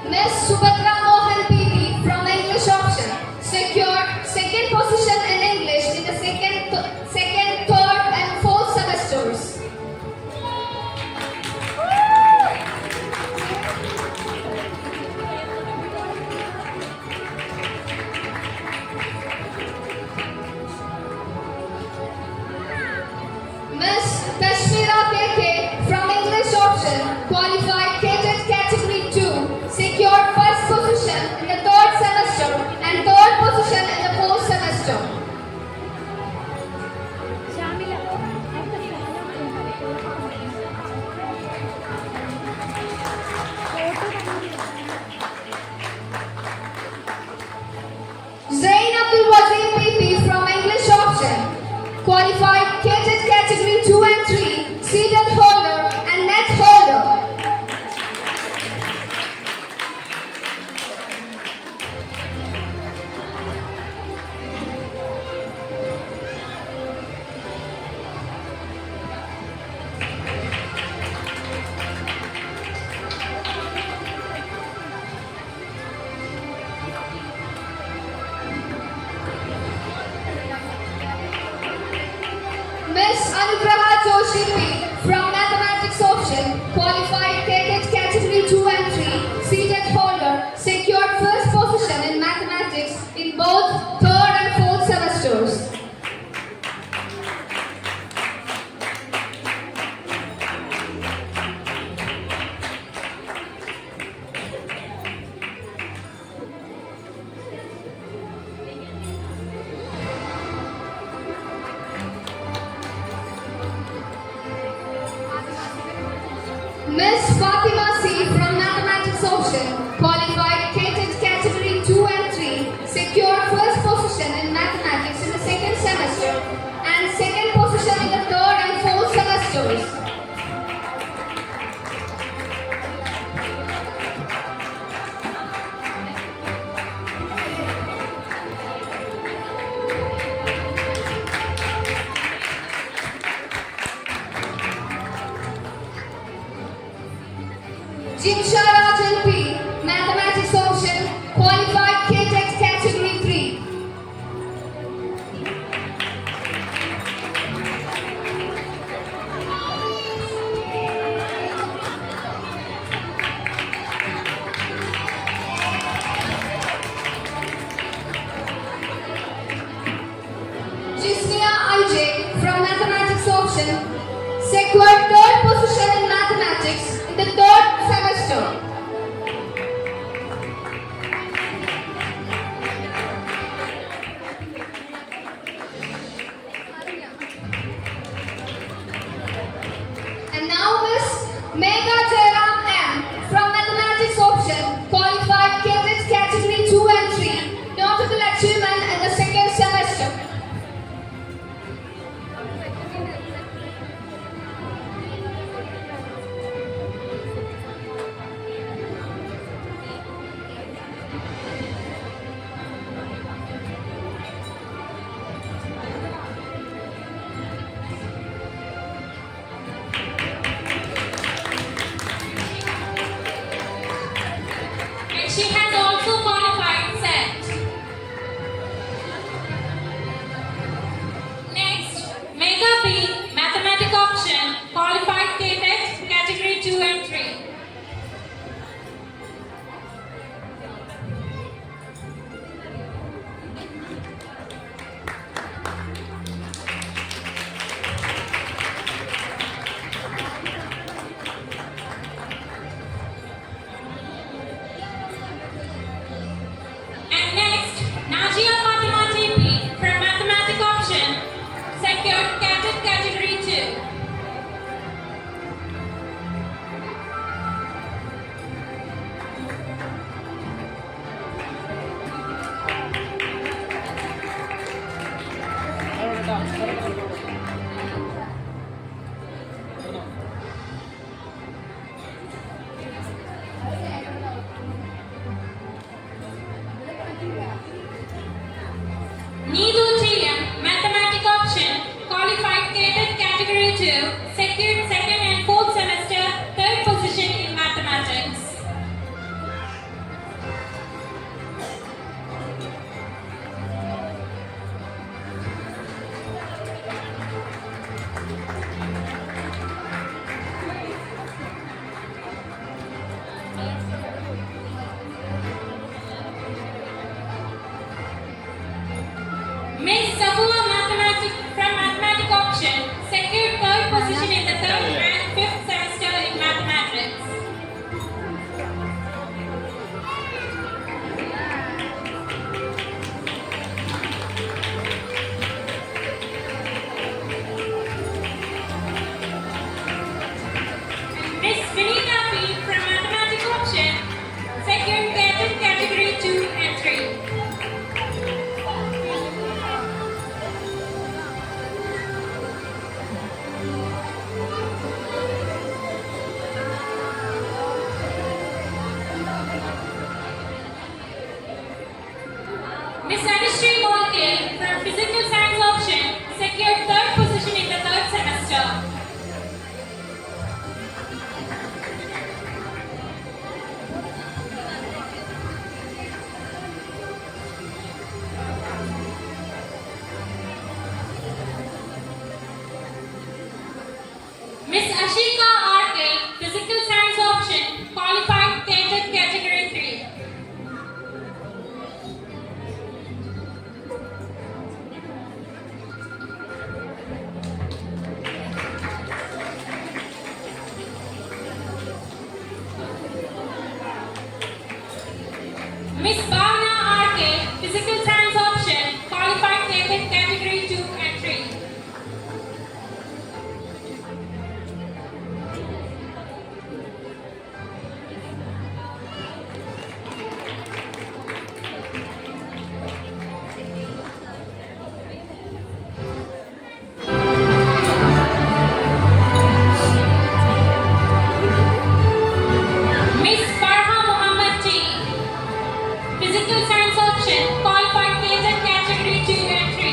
Miss Subhadra Mohan PT from English option, secured second position in English in the second, third and fourth semesters. Miss Kashmira KK from English option, qualified cadet category 2, secured first position in the third semester and third position in the fourth semester. Zain Abdul Wazir PP from English option, qualified cadet category 2 and 3, seated holder and net holder. qualified cadet category 2 and 3, seated holder, secured first position in mathematics in both third and fourth semesters. Miss Fatima C from Mathematics option, qualified cadet category 2 and 3, secured first position in mathematics in the second semester and second position in the third and fourth semesters. Jimsha Rajan P, Mathematics option, qualified cadet category 3. Jisnia IJ from Mathematics option, secured third position in mathematics in the third semester. And now Miss Megha Jairam M from Mathematics option, qualified cadet category 2 and 3, notable achievement in the second semester. And she has also qualified set. Next, Megha B, Mathematics option, qualified cadet category 2 and 3. And next, Najia Fatima TP from Mathematics option, secured cadet category 2. Needu TM, Mathematics option, qualified cadet category 2, secured second and fourth semester, third position in mathematics. Miss Safua Mathematics from Mathematics option, secured third position in the third and fifth semester in mathematics. Miss Vinita P from Mathematics option, secured cadet category 2 and 3. Miss Anushree Molke from Physical Science option, secured third position in the third semester. Miss Ashika RK, Physical Miss Bhavna RK, Physical Science option, qualified cadet category 2 and 3. Miss Farha Muhammad T, Physical Science option, qualified cadet category 2 and 3.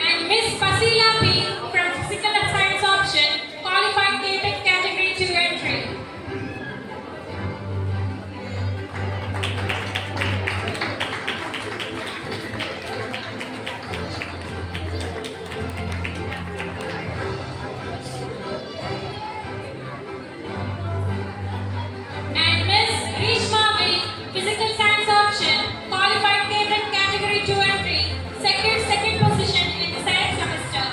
And Miss Fasila P from Physical Science option, qualified cadet category 2 and 3. And Miss Rishma V, Physical Science option, qualified cadet category 2 and 3, secured second position in the science semester.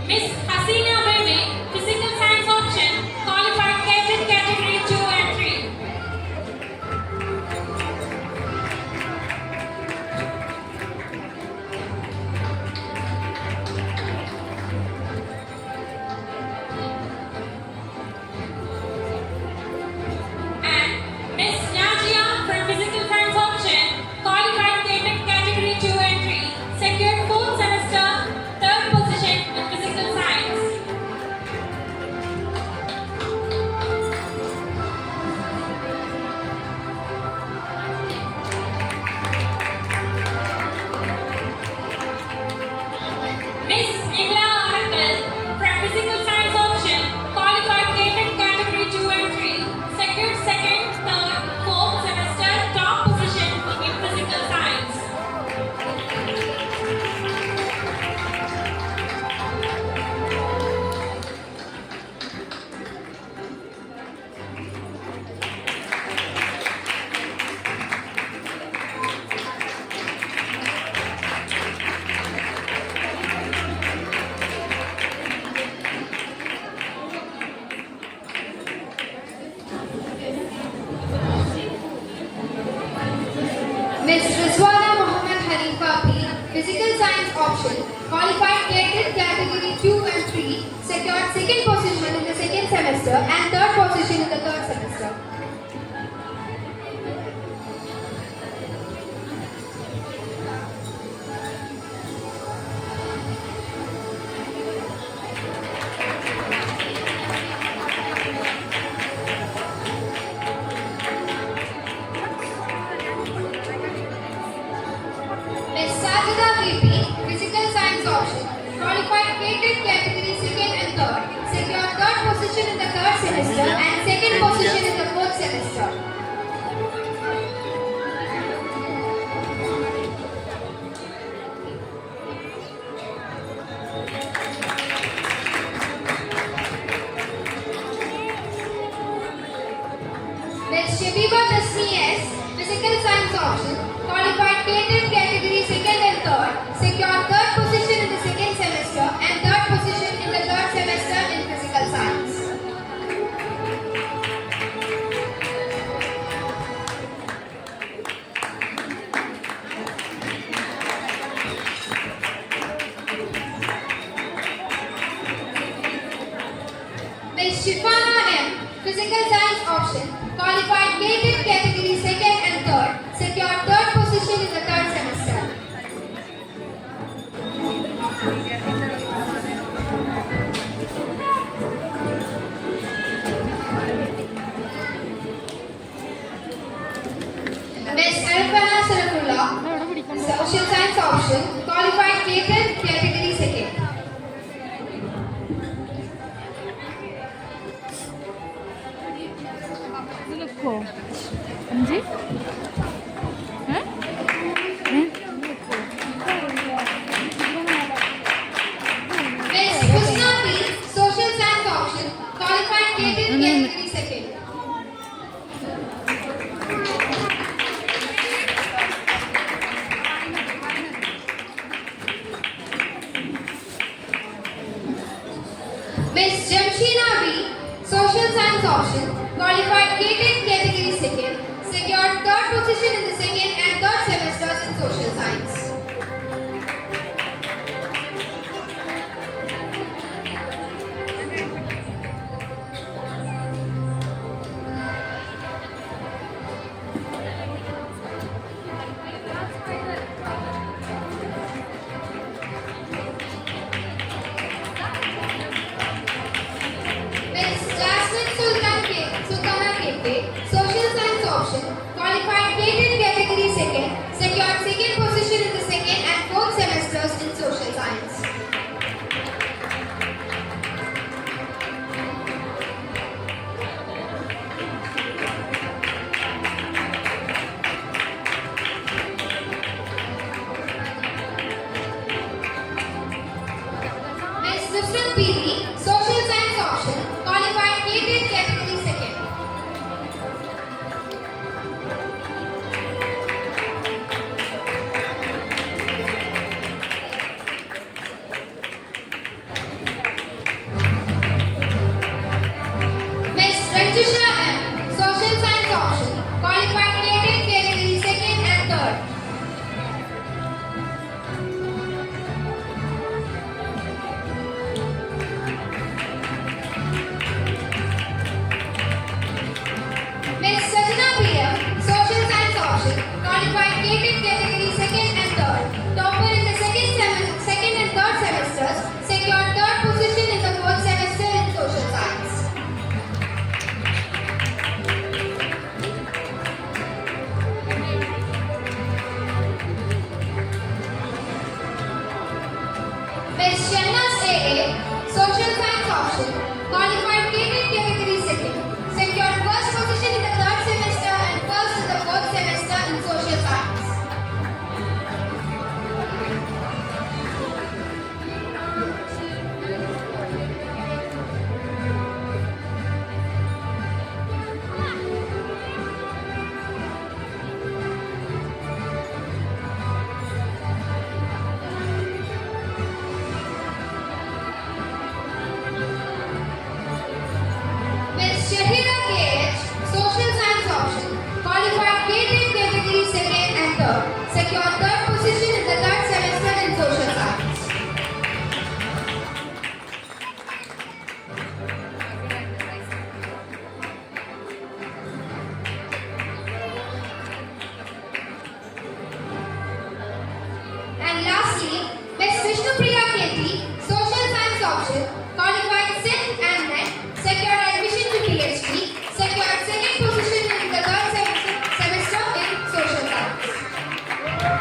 Miss Hasina Bebe, Physical Science option, qualified cadet category 2 and 3. And Miss Najia from Physical Science option, qualified cadet category 2 and 3, secured 4th semester, 3rd position in Physical Science. Miss Imla Arakal from Physical Science option, qualified cadet category 2 and 3, secured 2nd, 3rd, 4th semester, top position in Physical Science. Miss Rizwana Muhammad Hanifa P, Physical Science option, qualified cadet category 2 and 3, secured second position in the second semester and third position in the third semester. Miss Sajida VP, Physical Science option, qualified cadet category 2nd and 3rd, secured 3rd position in the 3rd semester and 2nd position in the 4th semester. Miss Shabiba Tasmi S, Physical Science option, qualified cadet category 2nd and 3rd, secured 3rd position in the 2nd semester and 3rd position in the 3rd semester in Physical Science. Miss Shifana M, Physical Science option, qualified cadet category 2nd and 3rd, secured 3rd position in the 3rd semester. Miss Arfana Sarafullah, Social Science option, qualified cadet category 2nd. Miss Husna B, Social Science Option, qualified catered category second. Miss Jamshina B, Social Science Option, qualified catered category second, secured third position in the second and third semesters in Social Science. Miss Jasmine Sultana Kete, Social Science Option, qualified catered category second, secured second position in the second and fourth semesters in Social Science. Miss Nusrat Piri, Social Science Option, qualified catered category second. Miss Ranjisha M, Social Science Option, qualified catered category second and third. Miss Sajana PM, Social Science Option, qualified catered category second and third. Topper in the second and third semesters, secured third position in the fourth semester in Social Science. Miss Shannas AA, Social Science Option, qualified catered category second, secured first position in the third semester and first in the fourth semester in Social Science. Miss Shahira KH, Social Science Option, qualified catered category second and third, secured third position in the third semester in Social Science. And lastly, Miss Vishnupriya Keti, Social Science Option, qualified SINT and NET, secured admission to PhD, secured second position in the third semester in Social Science.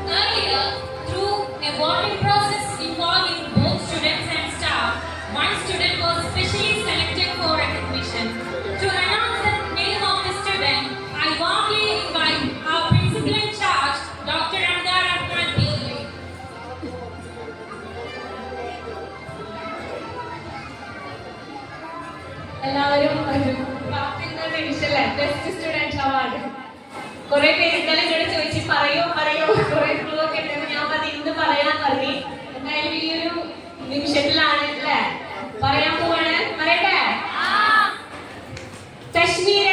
Earlier, through a voting process involving both students and staff, one student was specially selected for recognition. To announce the name of the student, I warmly invite our principal in charge, Dr. Amdar Rahman P. എല്ലാവരും ഒരു പത്തിന്റെ ഡിവിഷനിലെ best student award കുറെ പേര് ഇന്നലെ എന്നോട് ചോദിച്ചു പറയോ കുറെ ക്ലൂ ഒക്കെ ഉണ്ടെന്ന് ഞാൻ അത് ഇന്ന് പറയാൻ പറഞ്ഞു. എന്തായാലും ഈ ഒരു നിമിഷത്തിലാണ് അല്ലേ പറയാൻ പോവാണ്. പറയട്ടെ? കശ്മീര.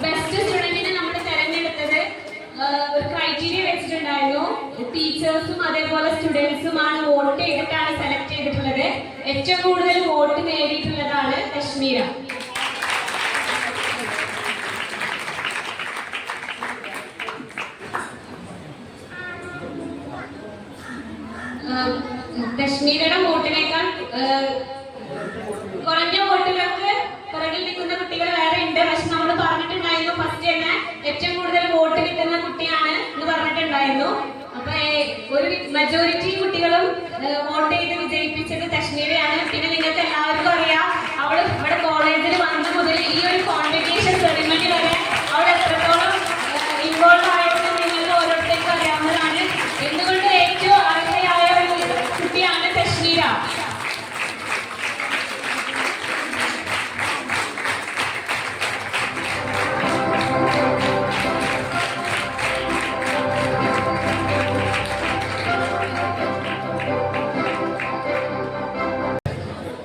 ബെസ്റ്റ് സ്റ്റുഡന്റിനെ നമ്മൾ തെരഞ്ഞെടുത്തത് ഒരു ക്രൈറ്റീരിയ വെച്ചിട്ടുണ്ടായിരുന്നു. ടീച്ചേഴ്സും അതേപോലെ സ്റ്റുഡൻസുമാണ് വോട്ട് ചെയ്തിട്ടാണ് സെലക്ട് ചെയ്തിട്ടുള്ളത്. ഏറ്റവും കൂടുതൽ വോട്ട് നേടിയിട്ടുള്ളതാണ് കശ്മീര. കശ്മീരയുടെ വോട്ടിനേക്കാൾ കുറഞ്ഞ വോട്ടുകൾക്ക് പുറകിൽ നിൽക്കുന്ന കുട്ടികൾ വേറെ ഉണ്ട്. പക്ഷെ നമ്മൾ പറഞ്ഞിട്ടുണ്ടായിരുന്നു ഫസ്റ്റ് തന്നെ ഏറ്റവും കൂടുതൽ വോട്ട് കിട്ടുന്ന കുട്ടിയാണ് എന്ന് പറഞ്ഞിട്ടുണ്ടായിരുന്നു. അപ്പൊ ഒരു മെജോറിറ്റി കുട്ടികളും വോട്ട് ചെയ്ത് വിജയിപ്പിച്ചത് കശ്മീരെയാണ്. പിന്നെ നിങ്ങൾക്ക് എല്ലാവർക്കും അറിയാം, അവള് ഇവിടെ കോളേജിൽ വന്ന മുതൽ ഈ ഒരു കോൺവെക്കേഷൻ സെറിമണി വരെ അവൾ എത്രത്തോളം ഇൻവോൾവ് ആയെന്ന് നിങ്ങൾക്ക് ഓരോരുത്തർക്കും അറിയാവുന്നതാണ്. എന്തുകൊണ്ട് ഏറ്റവും അർഹയായ ഒരു കുട്ടിയാണ് Kashmira.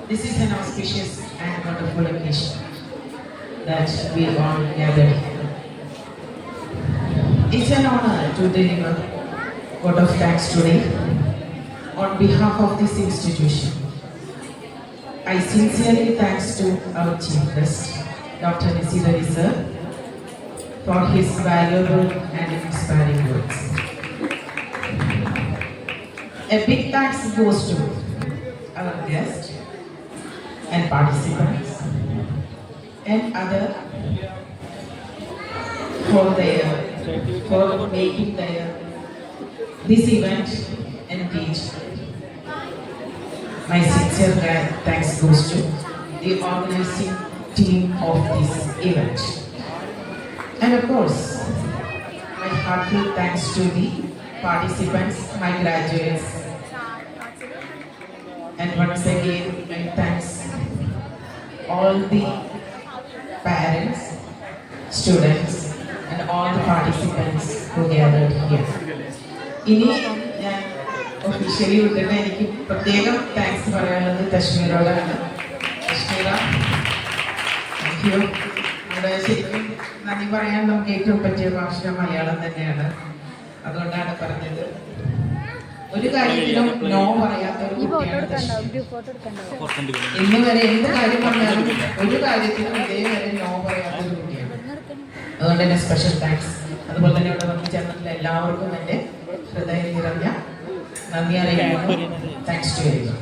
This is an auspicious and wonderful occasion that we all gathered here. It's an honor to deliver vote of thanks today on behalf of this institution. I sincerely thanks to our chief guest, Dr. Nasir Ali sir, for his valuable and inspiring words. A big thanks goes to our guest and participants and other for making this event engaged. My sincere thanks goes to the organizing team of this event, and of course my heartfelt thanks to the participants, my graduates, and once again my thanks all the parents, students and all the participants who gathered here. ഇനി ഞാൻ officially വിട്ടിട്ട് എനിക്ക് പ്രത്യേകം thanks പറയാനുള്ളത് കശ്മീരോടാണ്. Kashmira, thank you. ഇവിടെ ശരിക്കും നന്ദി പറയാൻ നമുക്ക് ഏറ്റവും പറ്റിയ ഭാഷ മലയാളം തന്നെയാണ്. അതുകൊണ്ടാണ് പറഞ്ഞത്. ഒരു കാര്യത്തിലും നോ പറയാത്ത ഒരു കുട്ടിയാണ് ഇന്ന് വരെ എന്ത് കാര്യം പറഞ്ഞാലും ഒരു കാര്യത്തിലും ഇതേവരെ നോ പറയാത്ത ഒരു കുട്ടിയാണ്. അതുകൊണ്ട് തന്നെ സ്പെഷ്യൽ താങ്ക്സ്. അതുപോലെ തന്നെ ഇവിടെ വന്നു ചേർന്നിട്ടുള്ള എല്ലാവർക്കും എൻ്റെ ഹൃദയം നിറഞ്ഞ നന്ദി അറിയിക്കുന്നു. Thanks to everyone.